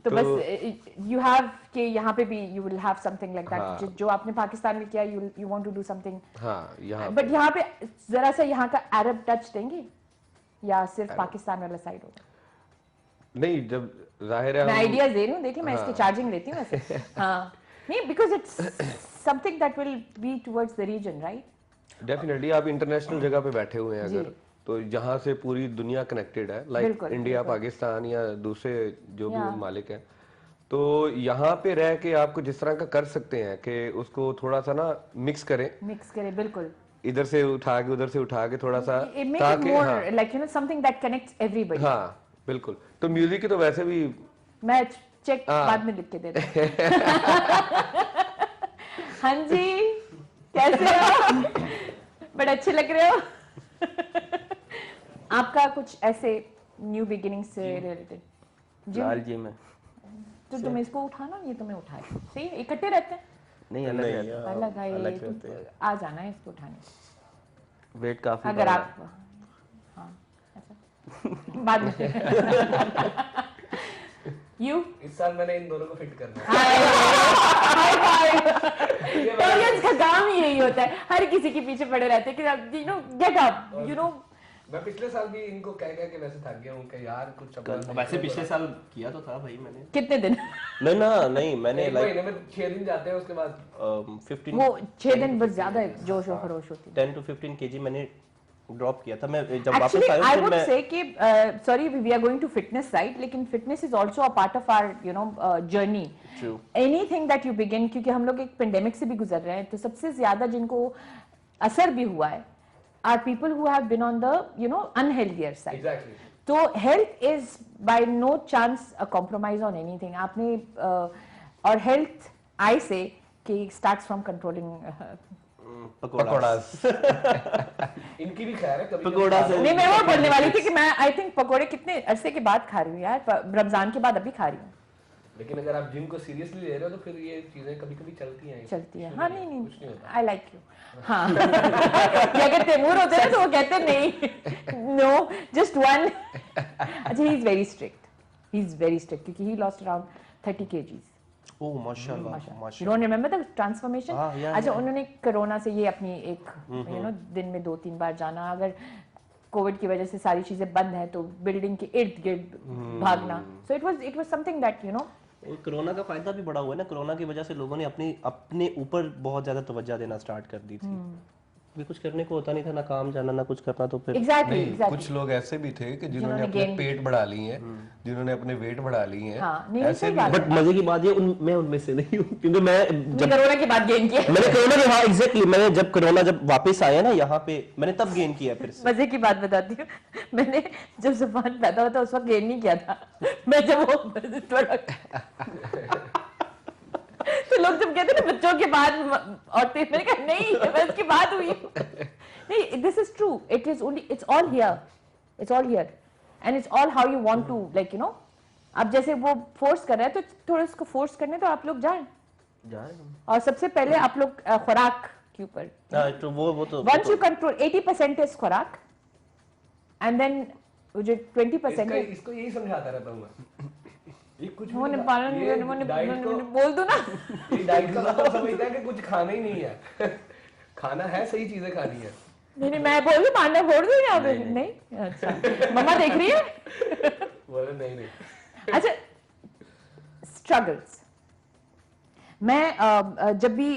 तो बस यू हैव कि यहाँ पे भी you will have something like that, जो आपने पाकिस्तान में किया, you want to do something, हाँ यहाँ बट यहाँ पे जरा सा यहाँ का अरब टच देंगे या सिर्फ पाकिस्तान वाला साइड होगा? नहीं, जब जाहिर है मैं हम आइडियाज दे रही हूँ, देखिए मैं इसकी चार्जिंग लेती हूँ वैसे। हाँ, नहीं, because it's something that will be towards the region, right? Definitely आप इंटरनेशनल जगह पे बैठे हुए हैं अगर, तो यहाँ से पूरी दुनिया कनेक्टेड है, लाइक बिल्कुल, इंडिया, पाकिस्तान या दूसरे जो भी या। मालिक हैं, तो यहाँ पे रह के आपको जिस तरह का कर सकते हैं कि उसको थोड़ा सा ना मिक्स करें, मिक्स करें, बिल्कुल। इधर से उठा के उधर से उठा के थोड़ा सा, It makes it ताकि more हाँ, like you know something that connects everybody. हाँ बिल्कुल। तो म्यूजिक की तो वैसे भी मैं चेक बाद में लिख के दे दूँ। हाँ जी, कैसे हो? बड़े अच्छे लग रहे हो। आपका कुछ ऐसे न्यू बिगिनिंग से रिलेटेड? लाल जी में तो तुम इसको उठाना, ये तुम्हें उठाए, सही है, इकट्ठे रहते हैं। नहीं, अलग रहता है। अलग है, अलग ये रहते हैं। आ जाना है इसको उठाने, वेट काफी अगर बढ़ा आप, हाँ, अच्छा, बाद में। यू इस साल मैंने इन दोनों को फिट करना है। ऑडियंस का काम ही यही होता है, हर किसी के पीछे पड़े रहते हैं कि you know get up, you know. मैं पिछले साल भी इनको कह के वैसे थक गया हूँ कि यार कुछ अपना वैसे पिछले साल किया तो था भाई मैंने। कितने दिन? नहीं मैंने एक लाइक महीने में 6 दिन जाते हैं, उसके बाद 15 वो 6 दिन बस ज्यादा जोश और खरोश होती है। 10 to 15 kg मैंने ड्रॉप किया था। मैं जब Actually, वापस आया I फिर would मैं say कि sorry we are going to fitness side, लेकिन fitness is also a part of our you know journey. True. Anything that you begin, क्योंकि हम लोग एक पेंडेमिक से भी गुजर रहे हैं, तो सबसे ज्यादा जिनको असर भी हुआ है are people who have been on the you know unhealthier side. Exactly तो health is by no chance a compromise on anything. आपने और health I say कि starts from controlling पकोड़ा इनकी भी खैर है, कभी पकोड़ा से नहीं, मैं वो बोलने वाली थी कि मैं आई थिंक पकोड़े कितने अरसे के बाद खा रही हूँ यार, रमजान के बाद अभी खा रही हूँ। लेकिन अगर आप जिम को सीरियसली ले रहे हो तो फिर ये चीजें कभी कभी चलती हैं। चलती है, कुछ हाँ, नहीं, नहीं कुछ नहीं होता। आई लाइक यू, हाँ। ये अगर तैमूर होते हैं तो वो कहते नहीं, नो जस्ट वन। अच्छा, ही इज वेरी स्ट्रिक्ट क्योंकि ही लॉस्ट अराउंड 30 kgs। ओह माशाल्लाह यू माशाल्लाह। Don't remember the transformation? हाँ, yeah, अच्छा, yeah. उन्होंने कोरोना से ये अपनी एक यू नो दिन में 2-3 बार जाना, अगर कोविड की वजह से सारी चीजें बंद हैं तो बिल्डिंग के इर्द गिर्द भागना, so it was something that you know. और कोरोना का फायदा भी बड़ा हुआ है ना। कोरोना की वजह से लोगों ने अपने ऊपर बहुत ज्यादा तवज्जो देना स्टार्ट कर दी थी। भी कुछ करने को होता नहीं था, ना काम जाना ना कुछ करना, तो फिर एग्जैक्टली कुछ लोग ऐसे भी थे कि जिन्होंने अपने gain- पेट बढ़ा लिए हैं, जिन्होंने अपने वेट बढ़ा लिए हैं, हाँ, नहीं, ऐसे सही भी बात हैं। बट मजे की बात ये मैं उनमें से नहीं हूँ, क्योंकि मैं जब कोरोना के बाद गेन किया। मैंने कोरोना के, हाँ एग्जैक्टली, मैंने जब कोरोना जब वापस आया ना यहाँ पे, मैंने तब गेन किया फिर से। मजे की बात बताती हूँ, मैंने जब जुबान पैदा हुआ था उस वक्त गेन नहीं किया था, मैं जब वो थोड़ा तो लोग जब कहते हैं ना बच्चों के बाद औरतें, मैंने कहा नहीं, मैं उसके बाद हुई हूँ। नहीं, this is true, it is only, it's all here and it's all how you want to like you know. अब जैसे वो फोर्स कर रहे हैं तो थोड़ा उसको फोर्स करने तो आप लोग जाएं, जा रहे हैं। और सबसे पहले आप लोग खुराक के ऊपर, हाँ, तो वो तो once you control 80% is खुराक and then जो 20% है, इसको यही समझाता रहता हूँ मैं। ये कुछ भी उन्होंने नहीं- पालन ये उन्होंने डाइट को- बोल दो ना। ये डाइट का मतलब समझता है कि कुछ खाना ही नहीं है। खाना है, सही चीजें खानी है। नहीं, मैं बोल दूं मारना छोड़ दूं यहाँ पे? नहीं, अच्छा, मम्मा देख रही है। बोले नहीं। अच्छा, स्ट्रगल्स, मैं जब भी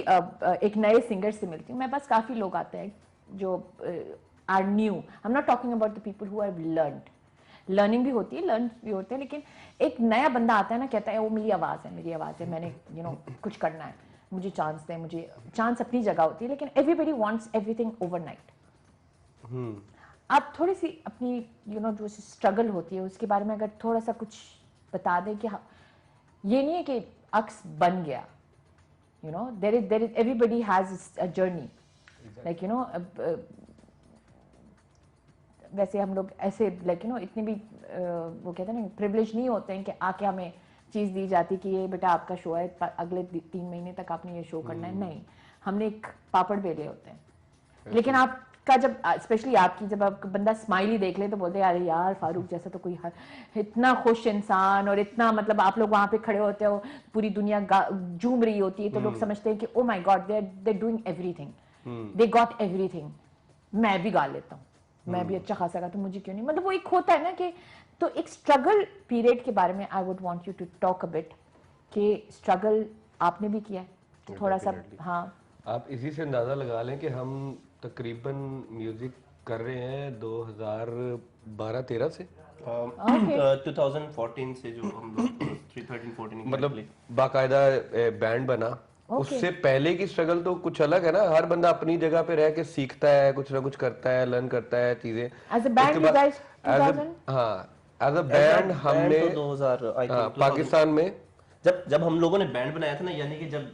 एक नए सिंगर से मिलती हूँ, मेरे पास काफी लोग आते हैं जो are new. I am not talking about the people who have learned, learning भी होती है, लर्न भी होते हैं, लेकिन एक नया बंदा आता है ना, कहता है वो मेरी आवाज़ है, मैंने यू नो कुछ करना है, मुझे चांस दें। मुझे चांस अपनी जगह होती है, लेकिन एवरीबडी वांट्स एवरीथिंग ओवरनाइट। आप थोड़ी सी अपनी यू नो जो स्ट्रगल होती है उसके बारे में अगर थोड़ा सा कुछ बता दें कि हाँ, ये नहीं है कि अक्स बन गया, you know, there is everybody has a journey, like you know, वैसे हम लोग ऐसे लाइक यू नो इतने भी वो कहते हैं ना प्रिविलेज नहीं होते हैं कि आके हमें चीज़ दी जाती कि ये बेटा आपका शो है, अगले 3 महीने तक आपने ये शो करना है। नहीं, हमने एक पापड़ बेले होते हैं। लेकिन आपका जब स्पेशली आपकी जब आप बंदा स्माइली देख ले तो बोलते हैं अरे यार फारूक जैसा तो कोई इतना खुश इंसान, और इतना मतलब आप लोग वहां पे खड़े होते हो, पूरी दुनिया झूम रही होती है, तो लोग समझते हैं कि oh my God they doing everything, they got everything, मैं भी गा लेता हूँ, मैं भी अच्छा खासा गा, तो मुझे क्यों नहीं, मतलब वो एक होता है ना कि तो एक स्ट्रगल पीरियड के बारे में I would want you to talk a bit कि स्ट्रगल आपने भी किया है थोड़ा सा। हाँ, आप इसी से अंदाजा लगा लें कि हम तकरीबन म्यूजिक कर रहे हैं 2012-13 से, 2014 से जो हम लोग 13-14 मतलब बाकायदा बैंड बना। उससे पहले की स्ट्रगल तो कुछ अलग है ना, हर बंदा अपनी जगह पे रह के सीखता है, कुछ ना कुछ करता है, लर्न करता है चीजें। As a band you guys 2000, हाँ एज अ बैंड हमने 2000 आई थिंक पाकिस्तान में जब हम लोगों ने बैंड बनाया था ना, यानी कि जब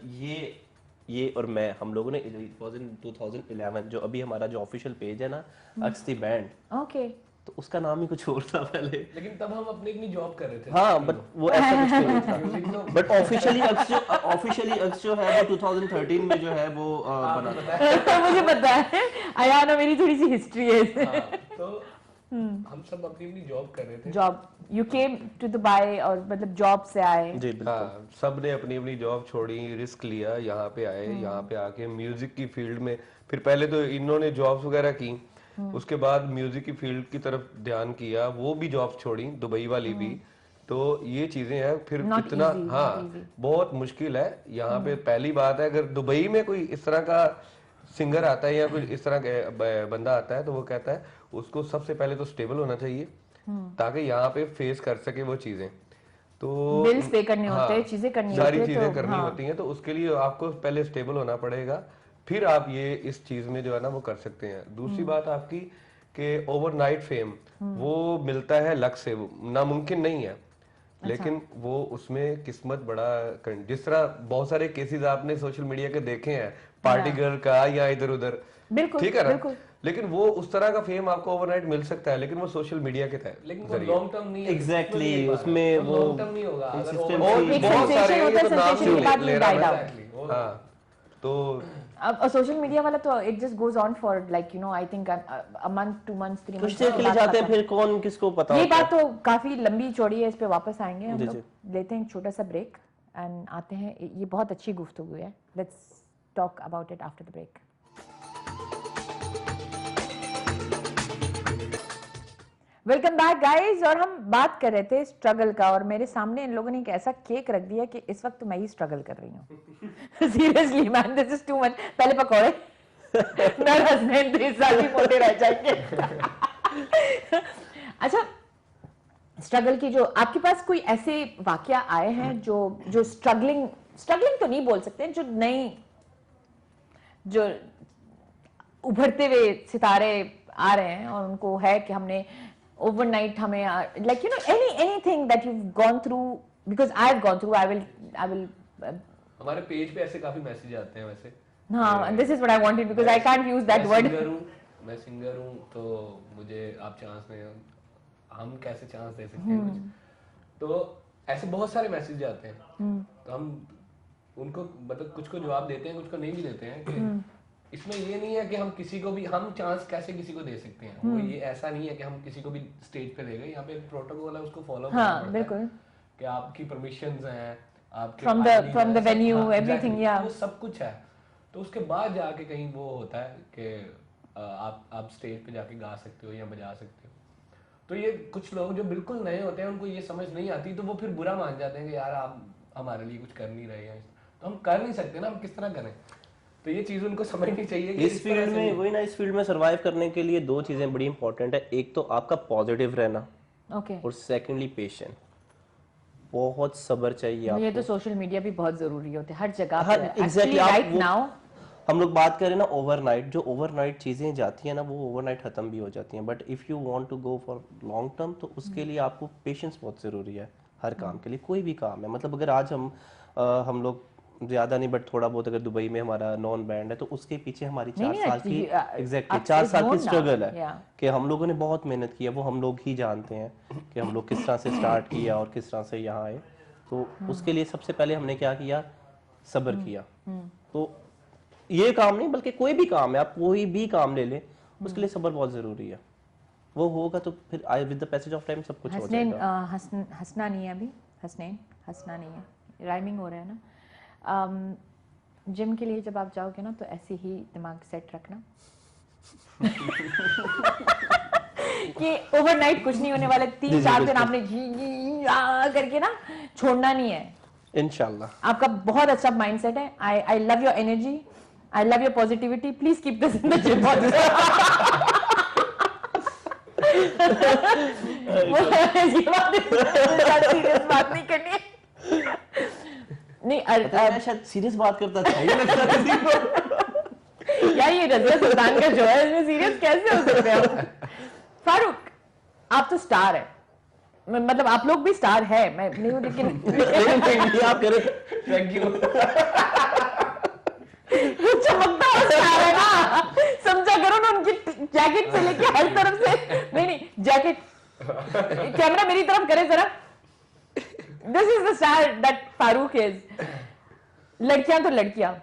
ये और मैं हम लोगों ने 2011 जो अभी हमारा जो ऑफिशियल पेज है ना अक्स द बैंड, ओके, तो उसका नाम ही कुछ और था पहले। लेकिन तब हम अपनी जॉब कर रहे थे। हाँ बट वो ऐसा कुछ नहीं था। बट ऑफिशियली अक्स जो है वो 2013 में जो है वो बना था। मुझे पता है, आया मेरी थोड़ी सी हिस्ट्री है इसमें। हाँ, तो हम सब अपनी जॉब कर रहे थे। Job, you came to Dubai और मतलब जॉब से आए? जी बिल्कुल। हाँ, सब ने अपनी जॉब छोड़ी, रिस्क लिया, यहाँ पे आए, यहाँ पे आके म्यूजिक की फील्ड में, फिर पहले तो इन्होंने जॉब्स वगैरह की, उसके बाद म्यूजिक की फील्ड की तरफ ध्यान किया, वो भी जॉब्स छोड़ी, दुबई वाली भी। तो ये चीजें हैं, फिर Not इतना easy, हाँ not easy. बहुत मुश्किल है यहाँ पे। पहली बात है, अगर दुबई में कोई इस तरह का सिंगर आता है या कोई इस तरह का बंदा आता है तो वो कहता है उसको सबसे पहले तो स्टेबल होना चाहिए ताकि यहाँ पे फेस कर सके वो चीजें। तो बिल्स पे करने होते हैं, चीजें करनी सारी होती है, चीजें तो करनी हाँ। होती हैं, तो उसके लिए आपको पहले स्टेबल होना पड़ेगा, फिर आप ये इस चीज में जो है ना वो कर सकते हैं। दूसरी बात आपकी कि ओवरनाइट फेम वो मिलता है लक से, वो नामुमकिन नहीं है। लेकिन वो उसमें किस्मत बड़ा जिस तरह बहुत सारे केसेस आपने सोशल मीडिया के देखे हैं, पार्टी गर्ल का या इधर उधर, बिल्कुल, ठीक है ना, बिल्कुल। लेकिन वो उस तरह का फेम आपको ओवरनाइट मिल सकता है, लेकिन वो सोशल मीडिया के तहत लेकिन वो लॉन्ग टर्म नहीं है। Exactly, उसमें वो लॉन्ग टर्म नहीं होगा। अगर consistency- over- एक बहुत sensation सारे होता है, ये तो नाम sensation के बाद ले ये रहा died है। out। Exactly, वो- हाँ, तो अब सोशल मीडिया वाला तो it just goes on for like you know I think a month, 2 months, 3 कुछ months देर के लिए जाते हैं, फिर कौन किसको पता ये होता है। बात तो काफी लंबी चौड़ी है, इस पे वापस आएंगे हम जी, लोग। लेते हैं एक छोटा सा ब्रेक एंड आते हैं। ये बहुत अच्छी गुफ्तगू है, let's talk about it after the break. Welcome back guys. और हम बात कर रहे थे स्ट्रगल का, और मेरे सामने इन लोगों ने एक ऐसा केक रख दिया कि इस वक्त तो मैं ही स्ट्रगल कर रही हूँ। Seriously man, this is too much. पहले पकौड़े, मेरा हस्बैंड 3 साल ही मोटे रह जाएंगे। अच्छा, स्ट्रगल की जो आपके पास कोई ऐसे वाकया आए हैं जो स्ट्रगलिंग तो नहीं बोल सकते, जो उभरते हुए सितारे आ रहे हैं और उनको है कि हमने ओवरनाइट हमें like you know anything that you gone through, because I have gone through, I will हमारे पेज पे ऐसे काफी मैसेज आते हैं वैसे। हाँ, this is what I wanted because I can't use that word. मैं सिंगर हूँ तो मुझे आप चांस दें, हम कैसे चांस दे सकते हैं कुछ। तो ऐसे बहुत सारे मैसेज आते हैं, तो हम उनको मतलब कुछ को जवाब देते हैं, कुछ को नहीं भी देते हैं कि इसमें ये नहीं है कि हम किसी को भी हम चांस कैसे किसी को दे सकते हैं। वो ये ऐसा नहीं है कि हम किसी को भी स्टेज पे देंगे। यहाँ पे एक प्रोटोकॉल है, उसको फॉलो करना हाँ, पड़ता बिल्कुल। है कि आपकी परमिशंस हैं, आपके From the venue, everything, yeah. वो सब कुछ है। तो उसके बाद जाके कहीं वो होता है कि आप स्टेज पे जाके गा सकते हो या बजा सकते हो। तो ये कुछ लोग जो बिल्कुल नए होते हैं उनको ये समझ नहीं आती, तो वो फिर बुरा मान जाते हैं कि यार आप हमारे लिए कुछ कर नहीं रहे हैं। तो हम कर नहीं सकते ना, हम किस तरह करें। तो ये चीज उनको समझनी चाहिए कि इस फील्ड में वही ना, इस फील्ड में सरवाइव करने के लिए 2 चीजें बड़ी इंपॉर्टेंट है। एक तो आपका पॉजिटिव रहना, ओके, और सेकेंडली पेशेंट। बहुत सब्र चाहिए ये आपको। तो सोशल मीडिया भी बहुत जरूरी होते हैं हर जगह हाँ, पे। exactly, राइट वो- नाउ हम लोग बात करें ना ओवरनाइट, जो ओवरनाइट चीजें जाती हैं ना वो ओवरनाइट खत्म भी हो जाती हैं। But if you want to go for long term तो उसके लिए आपको पेशेंस बहुत जरूरी है। हर काम के लिए, कोई भी काम है। मतलब अगर आज हम लोग ज्यादा नहीं बट थोड़ा बहुत अगर दुबई में हमारा नॉन बैंड है तो उसके पीछे हमारी 4 साल की एग्जैक्टली 4 साल की स्ट्रगल है कि हम लोगों ने बहुत मेहनत की है, वो हम लोग ही जानते हैं कि हम लोग किस तरह से स्टार्ट किया और किस तरह से यहाँ आए। तो उसके लिए सबसे पहले हमने क्या किया, सब्र किया। तो ये काम नहीं बल्कि कोई भी काम है, आप कोई भी काम ले लें उसके लिए सब्र बहुत जरूरी है। वो होगा तो फिर with the passage of time सब कुछ हो जाएगा। हंसना नहीं है अभी, हसनैन हंसना नहीं है, राइमिंग हो रहा है ना। जिम के लिए जब आप जाओगे ना तो ऐसे ही दिमाग सेट रखना कि ओवरनाइट कुछ नहीं होने वाला। 3-4 दिन आपने करके ना छोड़ना नहीं है इंशाल्लाह। आपका बहुत अच्छा माइंडसेट है। I love your energy, I love your positivity, please keep this in the gym. बात नहीं करनी है। नहीं मैं शायद सीरियस बात करता था यार ये रज़िया सुल्तान का जो है इसमें सीरियस कैसे हो सकते हो? फारूक आप तो स्टार है, मतलब आप लोग भी स्टार है, मैं नहीं हूं लेकिन आप कह रहे थैंक यू। चमकता हुआ स्टार है ना, समझा करो ना। उनकी जैकेट से लेके हर तरफ से, नहीं जैकेट, कैमरा मेरी तरफ करे जरा। This is the star that Farooq is. लड़कियां तो लड़कियां,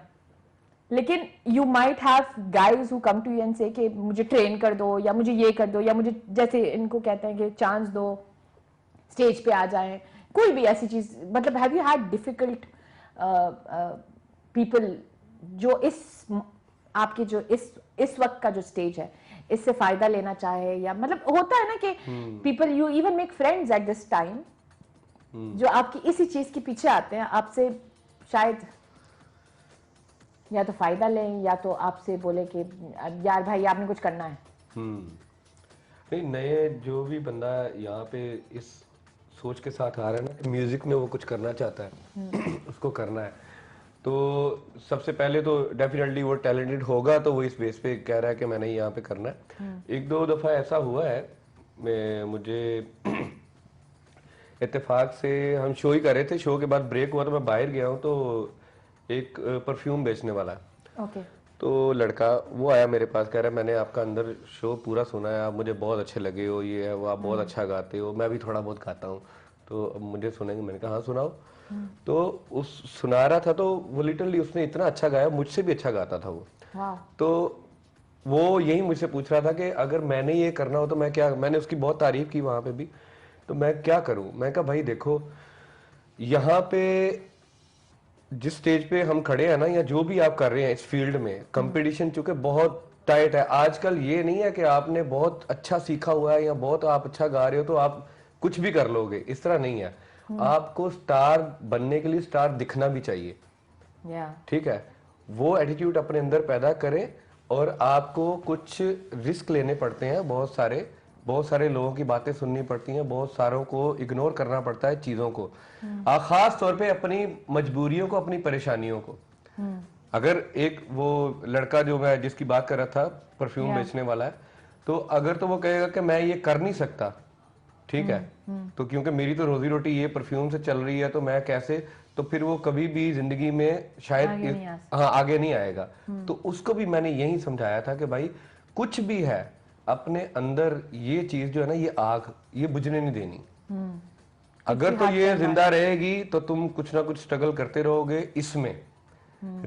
लेकिन you might have guys who come to you and say कि मुझे ट्रेन कर दो या मुझे ये कर दो या मुझे, जैसे इनको कहते हैं कि चांस दो, स्टेज पे आ जाएं, कोई भी ऐसी चीज। मतलब have you had difficult people जो इस आपके जो इस वक्त का जो स्टेज है इससे फायदा लेना चाहे, या मतलब होता है ना कि people you even make friends at this time जो आपकी इसी चीज के पीछे आते हैं, आपसे शायद या तो फायदा लें या तो आपसे बोले कि यार भाई आपने कुछ करना है। नहीं, नए जो भी बंदा यहाँ पे इस सोच के साथ आ रहा है ना कि म्यूजिक में वो कुछ करना चाहता है, उसको करना है, तो सबसे पहले तो डेफिनेटली वो टैलेंटेड होगा तो वो इस बेस पे कह रहा है कि मैंने यहाँ पे करना है। 1-2 दफा ऐसा हुआ है, मुझे इत्तेफाक से हम शो ही कर रहे थे, शो के बाद ब्रेक हुआ तो मैं बाहर गया हूँ, तो एक परफ्यूम बेचने वाला ओके तो लड़का वो आया मेरे पास, कह रहा है मैंने आपका अंदर शो पूरा सुना है, आप मुझे बहुत अच्छे लगे हो, ये है वो, आप बहुत अच्छा गाते हो, मैं भी थोड़ा बहुत गाता हूँ, तो अब मुझे सुनेंगे? मैंने कहा हाँ सुनाओ। तो उस सुना रहा था तो वो लिटरली उसने इतना अच्छा गाया, मुझसे भी अच्छा गाता था वो। तो वो यही मुझसे पूछ रहा था कि अगर मैंने ये करना हो तो मैं क्या, मैंने उसकी बहुत तारीफ की वहां पे भी, तो मैं क्या करूं? मैं कहा भाई देखो, यहाँ पे जिस स्टेज पे हम खड़े हैं ना, या जो भी आप कर रहे हैं इस फील्ड में, कंपटीशन चूंकि बहुत टाइट है आजकल। ये नहीं है कि आपने बहुत अच्छा सीखा हुआ है या बहुत आप अच्छा गा रहे हो तो आप कुछ भी कर लोगे, इस तरह नहीं है। आपको स्टार बनने के लिए स्टार दिखना भी चाहिए, ठीक है? वो एटीट्यूड अपने अंदर पैदा करें और आपको कुछ रिस्क लेने पड़ते हैं, बहुत सारे लोगों की बातें सुननी पड़ती हैं, बहुत सारों को इग्नोर करना पड़ता है चीजों को, खास तौर पे अपनी मजबूरियों को, अपनी परेशानियों को। अगर एक वो लड़का जो मैं जिसकी बात कर रहा था, परफ्यूम बेचने वाला है, तो अगर तो वो कहेगा कि मैं ये कर नहीं सकता, ठीक है, तो क्योंकि मेरी तो रोजी रोटी ये परफ्यूम से चल रही है तो मैं कैसे, तो फिर वो कभी भी जिंदगी में शायद आगे नहीं आएगा। तो उसको भी मैंने यही समझाया था कि भाई कुछ भी है अपने अंदर, ये चीज जो है ना, ये आग ये बुझने नहीं देनी। अगर तो ये जिंदा रहेगी तो तुम कुछ ना कुछ स्ट्रगल करते रहोगे, इसमें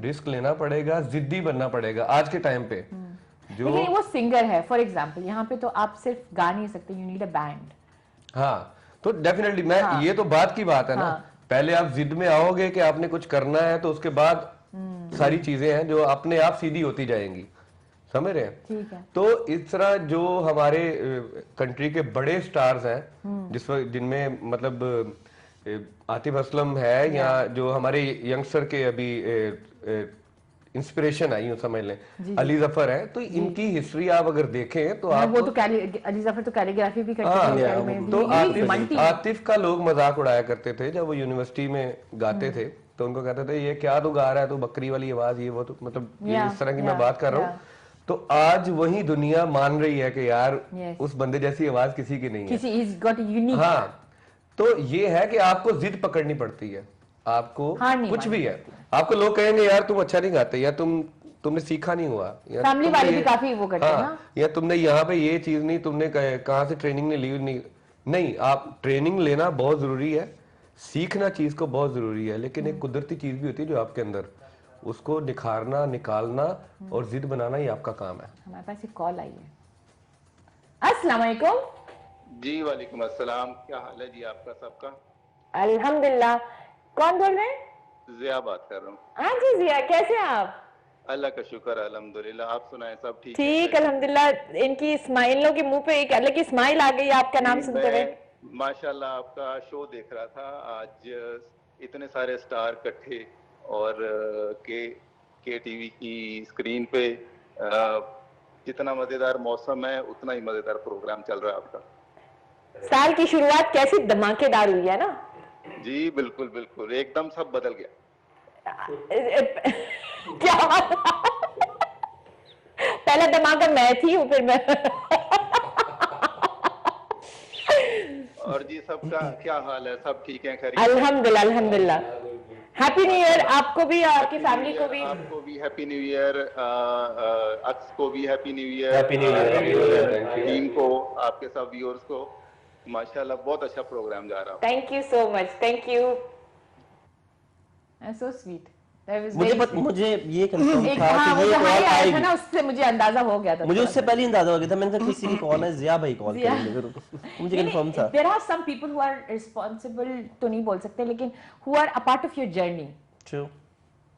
रिस्क लेना पड़ेगा, जिद्दी बनना पड़ेगा आज के टाइम पे। जो लेकिन वो सिंगर है फॉर एग्जांपल, यहाँ पे तो आप सिर्फ गा नहीं सकते, यू नीड अ बैंड। हाँ, तो डेफिनेटली मैं ये तो बात की बात है ना, पहले आप जिद में आओगे कि आपने कुछ करना है, तो उसके बाद सारी चीजें हैं जो अपने आप सीधी होती जाएंगी, समझ रहे हैं? ठीक है। तो इस तरह जो हमारे कंट्री के बड़े स्टार्स हैं, जिनमें मतलब आतिफ असलम है, या जो हमारे यंगस्टर के अभी इंस्पिरेशन आई, यूं समझ लें, अली जफर है, तो इनकी हिस्ट्री आप अगर देखें तो आप, वो तो अली जफर तो कैलीग्राफी भी करते थे, तो आतिफ का लोग मजाक उड़ाया करते थे जब वो यूनिवर्सिटी में गाते थे, तो उनको कहते थे ये क्या तू गा रहा है, तो बकरी वाली आवाज, ये वो, तो मतलब इस तरह की मैं बात कर रहा हूँ। तो आज वही दुनिया मान रही है कि यार उस बंदे जैसी आवाज किसी की नहीं है। हाँ, तो ये है कि आपको जिद पकड़नी पड़ती है, आपको हार नहीं कुछ भी है, आपको लोग कहेंगे यार तुम अच्छा नहीं गाते, या तुमने सीखा नहीं हुआ, या फैमिली तुमने वाले ये- भी काफी वो करते हैं हाँ, ना। या तुमने यहाँ पे ये चीज नहीं, तुमने कहाँ से ट्रेनिंग नहीं ली, नहीं, आप ट्रेनिंग लेना बहुत जरूरी है, सीखना चीज को बहुत जरूरी है, लेकिन एक कुदरती चीज भी होती है जो आपके अंदर, उसको निखारना, निकालना और जिद बनाना ही आपका काम है। हमारे पास एक कॉल आई है। अस्सलाम वालेकुम। जी वालेकुम अस्सलाम, क्या हाल है जी आपका सबका? अल्हम्दुलिल्लाह। कौन बोल रहे हैं? जिया बात कर रहा हूँ। हाँ जी जिया, कैसे हैं आप? अल्लाह का शुक्र अल्हम्दुलिल्लाह, आप सुनाएं सब ठीक ठीक है? अल्हम्दुलिल्लाह। इनकी स्माइलों के मुंह पे एक अलग ही स्माइल आ गई आपका नाम सुनते हुए। मैं माशाल्लाह आपका शो देख रहा था आज, इतने सारे स्टार इकट्ठे और के टीवी की स्क्रीन पे, जितना मजेदार मौसम है उतना ही मजेदार प्रोग्राम चल रहा है आपका। साल की शुरुआत कैसी धमाकेदार हुई है ना। जी बिल्कुल बिल्कुल, एकदम सब बदल गया। क्या पहला धमाका मैं थी, फिर मैं और जी सबका क्या हाल है, सब ठीक है? खैरियत? अल्हम्दुलिल्लाह अल्हम्दुलिल्लाह। हैप्पी न्यू ईयर आपको भी और आपकी फैमिली को भी। आपको भी हैप्पी न्यू ईयर, अक्स को भी happy new year, Happy New Year. Team को, आपके सब व्यूअर्स को। माशाल्लाह बहुत अच्छा प्रोग्राम जा रहा है। Thank you so much, thank you. So sweet. मुझे ये कंफर्म एक था हाँ, कि वो ये जो कॉल हाई आया था आएगी, ना, उससे मुझे अंदाजा हो गया था। मुझे उससे पहले ही अंदाजा हो गया था, मैंने कहा किसी की कॉल है, जिया भाई कॉल जिया। करेंगे, फिर मुझे कंफर्म था। There are some people who are responsible, तो नहीं बोल सकते, लेकिन who are a part of your journey, true.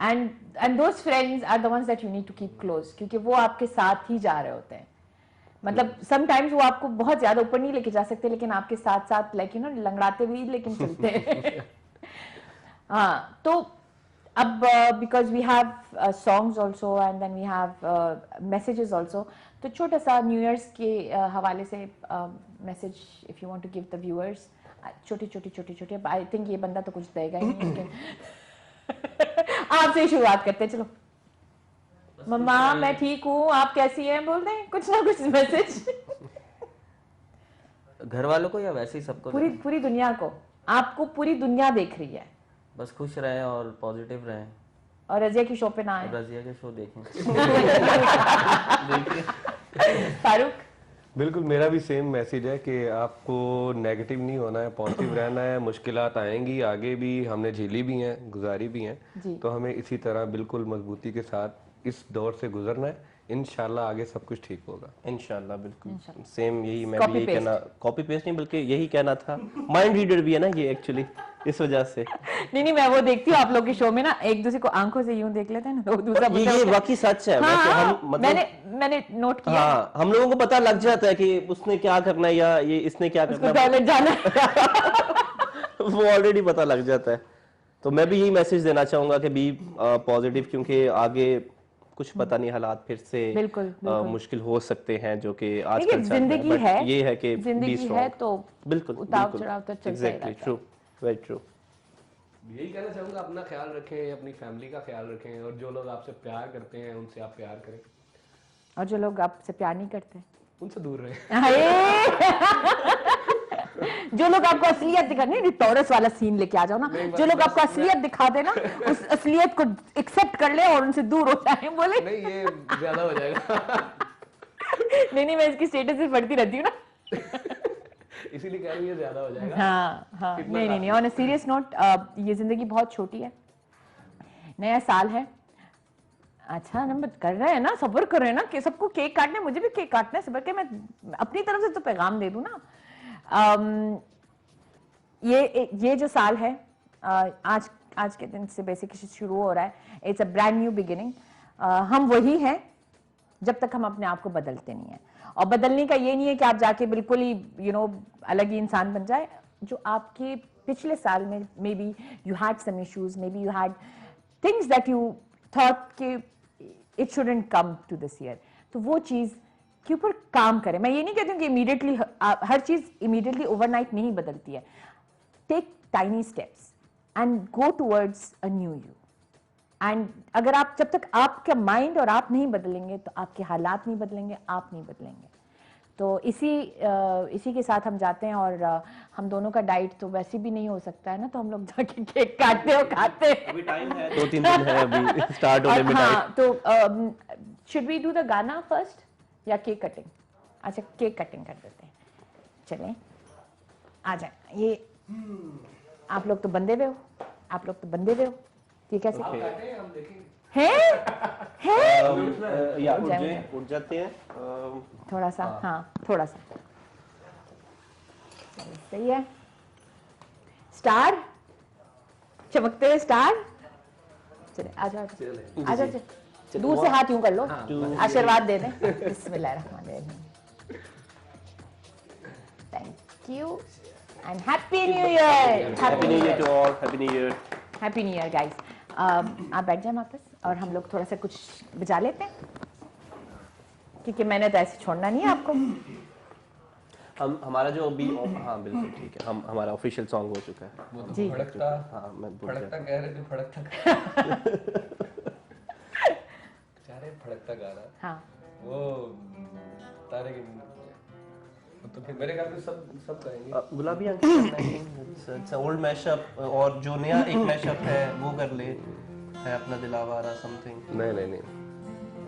And those friends are the ones that you need to keep close, क्योंकि वो आपके साथ ही जा रहे होते हैं। मतलब समटाइम्स वो आपको बहुत ज्यादा ऊपर नहीं लेके जा सकते, लेकिन आपके साथ साथ लाइक यू नो लंगड़ाते भी लेकिन चलते हैं। हाँ, तो अब because we have songs also and then we have messages also, तो छोटा सा न्यू ईयर्स के हवाले से message if you want to give the viewers, छोटे, आई थिंक ये बंदा तो कुछ देगा ही नहीं, लेकिन आपसे ही शुरुआत करते हैं। चलो मम्मा मैं ठीक हूँ, आप कैसी हैं, बोल दें कुछ ना कुछ मैसेज। घर वालों को या वैसे ही सबको? पूरी दुनिया को, आपको पूरी दुनिया देख रही है। बस खुश रहें और पॉजिटिव रहें, और रजिया की शो पे ना आए। रजिया के शो देखें। फारूक? बिल्कुल, मेरा भी सेम मैसेज है कि आपको नेगेटिव नहीं होना है, पॉजिटिव रहना है। मुश्किलात आएंगी, आगे भी हमने झेली भी हैं, गुजारी भी हैं, तो हमें इसी तरह बिल्कुल मजबूती के साथ इस दौर से गुजरना है। इंशाल्लाह आगे सब कुछ ठीक होगा। इंशाल्लाह, बिल्कुल सेम यही मैं Copy भी यही paste. कहना, कॉपी पेस्ट नहीं बल्कि यही कहना था। माइंड रीडर भी है ना ये एक्चुअली, इस वजह से। नहीं मैं वो देखती हूँ आप लोग के शो में ना, एक दूसरे को आंखों से यूं देख लेते हैं ना, तो दूसरा बंदा ये होता है। वाकई सच है। हाँ, वैसे हाँ, हम मतलब मैंने नोट किया। हाँ, हम लोगों को पता लग जाता है कि उसने क्या करना है या ये इसने क्या उसको करना है, टॉयलेट जाना है। वो ऑलरेडी पता लग जाता है। तो मैं भी यही मैसेज देना चाहूंगा कि बी पॉजिटिव, क्योंकि आगे कुछ पता नहीं, हालात फिर से बिल्कुल। मुश्किल हो सकते हैं, जो कि आजकल देखिए, चल रहा जिंदगी but है, ये है कि जिंदगी be strong. है तो बिल्कुल उतार चढ़ाव तो चलता ही एग्जैक्टली, रहता है। True, very true. यही कहना चाहूंगा, अपना ख्याल रखें, अपनी फैमिली का ख्याल रखें, और जो लोग आपसे प्यार करते हैं उनसे आप प्यार करें, और जो लोग आपसे प्यार नहीं करते, उनसे दूर रहें। जो लोग आपको असलियत दिखा, नहीं टॉरस वाला सीन लेके आ जाओ ना, जो लोग आपको असलियत दिखा दे ना, उस असलियत को एक्सेप्ट कर ले और उनसे दूर हो जाए। बोले नहीं, ये ज्यादा हो जाएगा। नहीं मैं इसकी स्टेटस भी पढ़ती रहती हूँ ना। इसीलिए कह रही हूँ ये ज्यादा हो जाएगा। हाँ नहीं ऑन अ सीरियस नोट, ये जिंदगी बहुत छोटी है, नया साल है। अच्छा नंबर कर रहे हैं ना, सब्र कर रहे हैं ना, कि सबको केक काटना है, मुझे भी केक काटना है, सब्र के मैं अपनी तरफ से तो पैगाम दे दूं ना। ये जो साल है, आज के दिन से बेसिकली शुरू हो रहा है, it's a brand new beginning. हम वही हैं जब तक हम अपने आप को बदलते नहीं हैं, और बदलने का ये नहीं है कि आप जाके बिल्कुल ही अलग ही इंसान बन जाए। जो आपके पिछले साल में maybe you had some issues, maybe you had things that you thought कि it shouldn't come to this year, तो वो चीज के ऊपर काम करें। मैं ये नहीं कहती हूँ कि इमीडिएटली हर चीज इमीडिएटली ओवरनाइट नहीं बदलती है। Take tiny steps and go towards a new you. And अगर आप, जब तक आपका माइंड और आप नहीं बदलेंगे तो आपके हालात नहीं बदलेंगे, आप नहीं बदलेंगे। तो इसी के साथ हम जाते हैं, और हम दोनों का डाइट तो वैसे भी नहीं हो सकता है ना, तो हम लोग जाके केक काटते और खाते हैं। अभी टाइम है 2-3 दिन है अभी स्टार्ट होने में हाँ, डाइट। तो शुड वी डू द गाना फर्स्ट या केक कटिंग? अच्छा, केक कटिंग कर देते हैं। चलें, आ जाए। ये आप लोग तो बंधे हुए हो, आप लोग तो बंधे हुए हो। ये कैसे हम देखेंगे। हैं? या जाए, उठ जाते हैं। थोड़ा सा, हाँ थोड़ा सा। सही है। स्टार चमकते हैं, स्टार। चले, आ जाओ आ जाओ, दूर से हाथ यूं कर लो, आशीर्वाद दे दें। बिस्मिल्लाहिर्रहमानिर्रहीम। Thank you and happy new year. Happy new year to all, happy new year. Happy new year guys. आप बैठ जाए वापस, और हम लोग थोड़ा सा कुछ बजा लेते हैं, क्योंकि मैंने तो ऐसे छोड़ना नहीं है आपको। हम हमारा जो अभी, हाँ बिल्कुल ठीक है, हम हमारा ऑफिशियल सॉन्ग हो चुका है। वो तो जी। फड़कता, हाँ मैं भूल गया। फड़कता कह रहे थे, फड़कता बेचारे फड़कता गा रहा है। हाँ, वो तारे की, तो फिर मेरे ख्याल में सब गाएंगे। गुलाबी आंखें ओल्ड मैशअप, और जो नया एक मैशअप है वो कर ले, है अपना दिलावारा समथिंग। नहीं नहीं नहीं,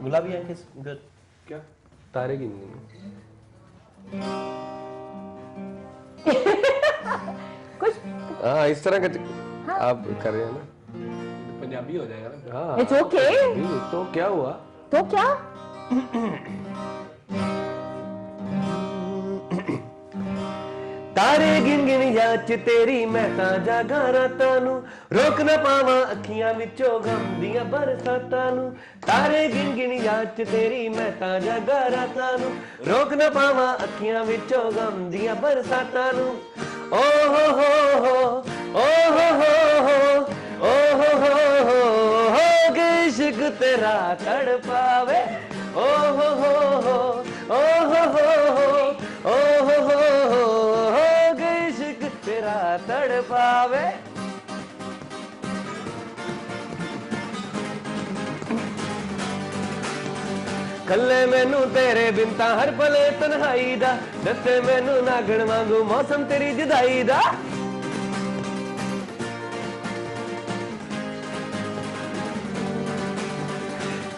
गुलाबी आंखें good। क्या? तारे की नहीं। कुछ हाँ, इस तरह का आप कर रहे हैं ना। तो पंजाबी हो जाएगा ना। हाँ, इट्स ओके। तो क्या हुआ? तो क्या? तारे गिन गिन याद तेरी मैं ਤਾਂ ਜਾਗਾ ਰਾਤਾਂ ਨੂੰ ਰੋਕ ਨਾ ਪਾਵਾਂ ਅੱਖੀਆਂ ਵਿੱਚੋਂ ਗਮ ਦੀਆਂ ਬਰਸਾਤਾਂ ਨੂੰ ਤਾਰੇ ਗਿਨ ਗਿਨ ਯਾਦ ਤੇਰੀ ਮੈਂ ਤਾਂ ਜਾਗਾ ਰਾਤਾਂ ਨੂੰ ਰੋਕ ਨਾ ਪਾਵਾਂ ਅੱਖੀਆਂ ਵਿੱਚੋਂ ਗਮ ਦੀਆਂ ਬਰਸਾਤਾਂ ਨੂੰ ਓ ਹੋ ਹੋ ਓ ਹੋ ਹੋ ਓ ਹੋ ਕੇ ਇਸ਼ਕ ਤੇਰਾ ਤੜਪਾਵੇ ਓ ਹੋ ਹੋ ਓ हो गई इश्क तेरा तड़पावे। कल्ले मैनू तेरे बिन तां हर पले तन्हाई दा दसे मैनू नागण वांगू मौसम तेरी जुदाई दा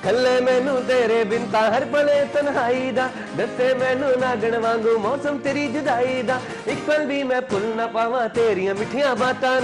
कल्ले मैनू तेरे बिन तां हर पले तन्हाई दा दसे मैनू नागण वांगू मौसम तेरी जुदाई दा एक पल भी मैं भुल ना पावां तेरियां मिठियां बातां।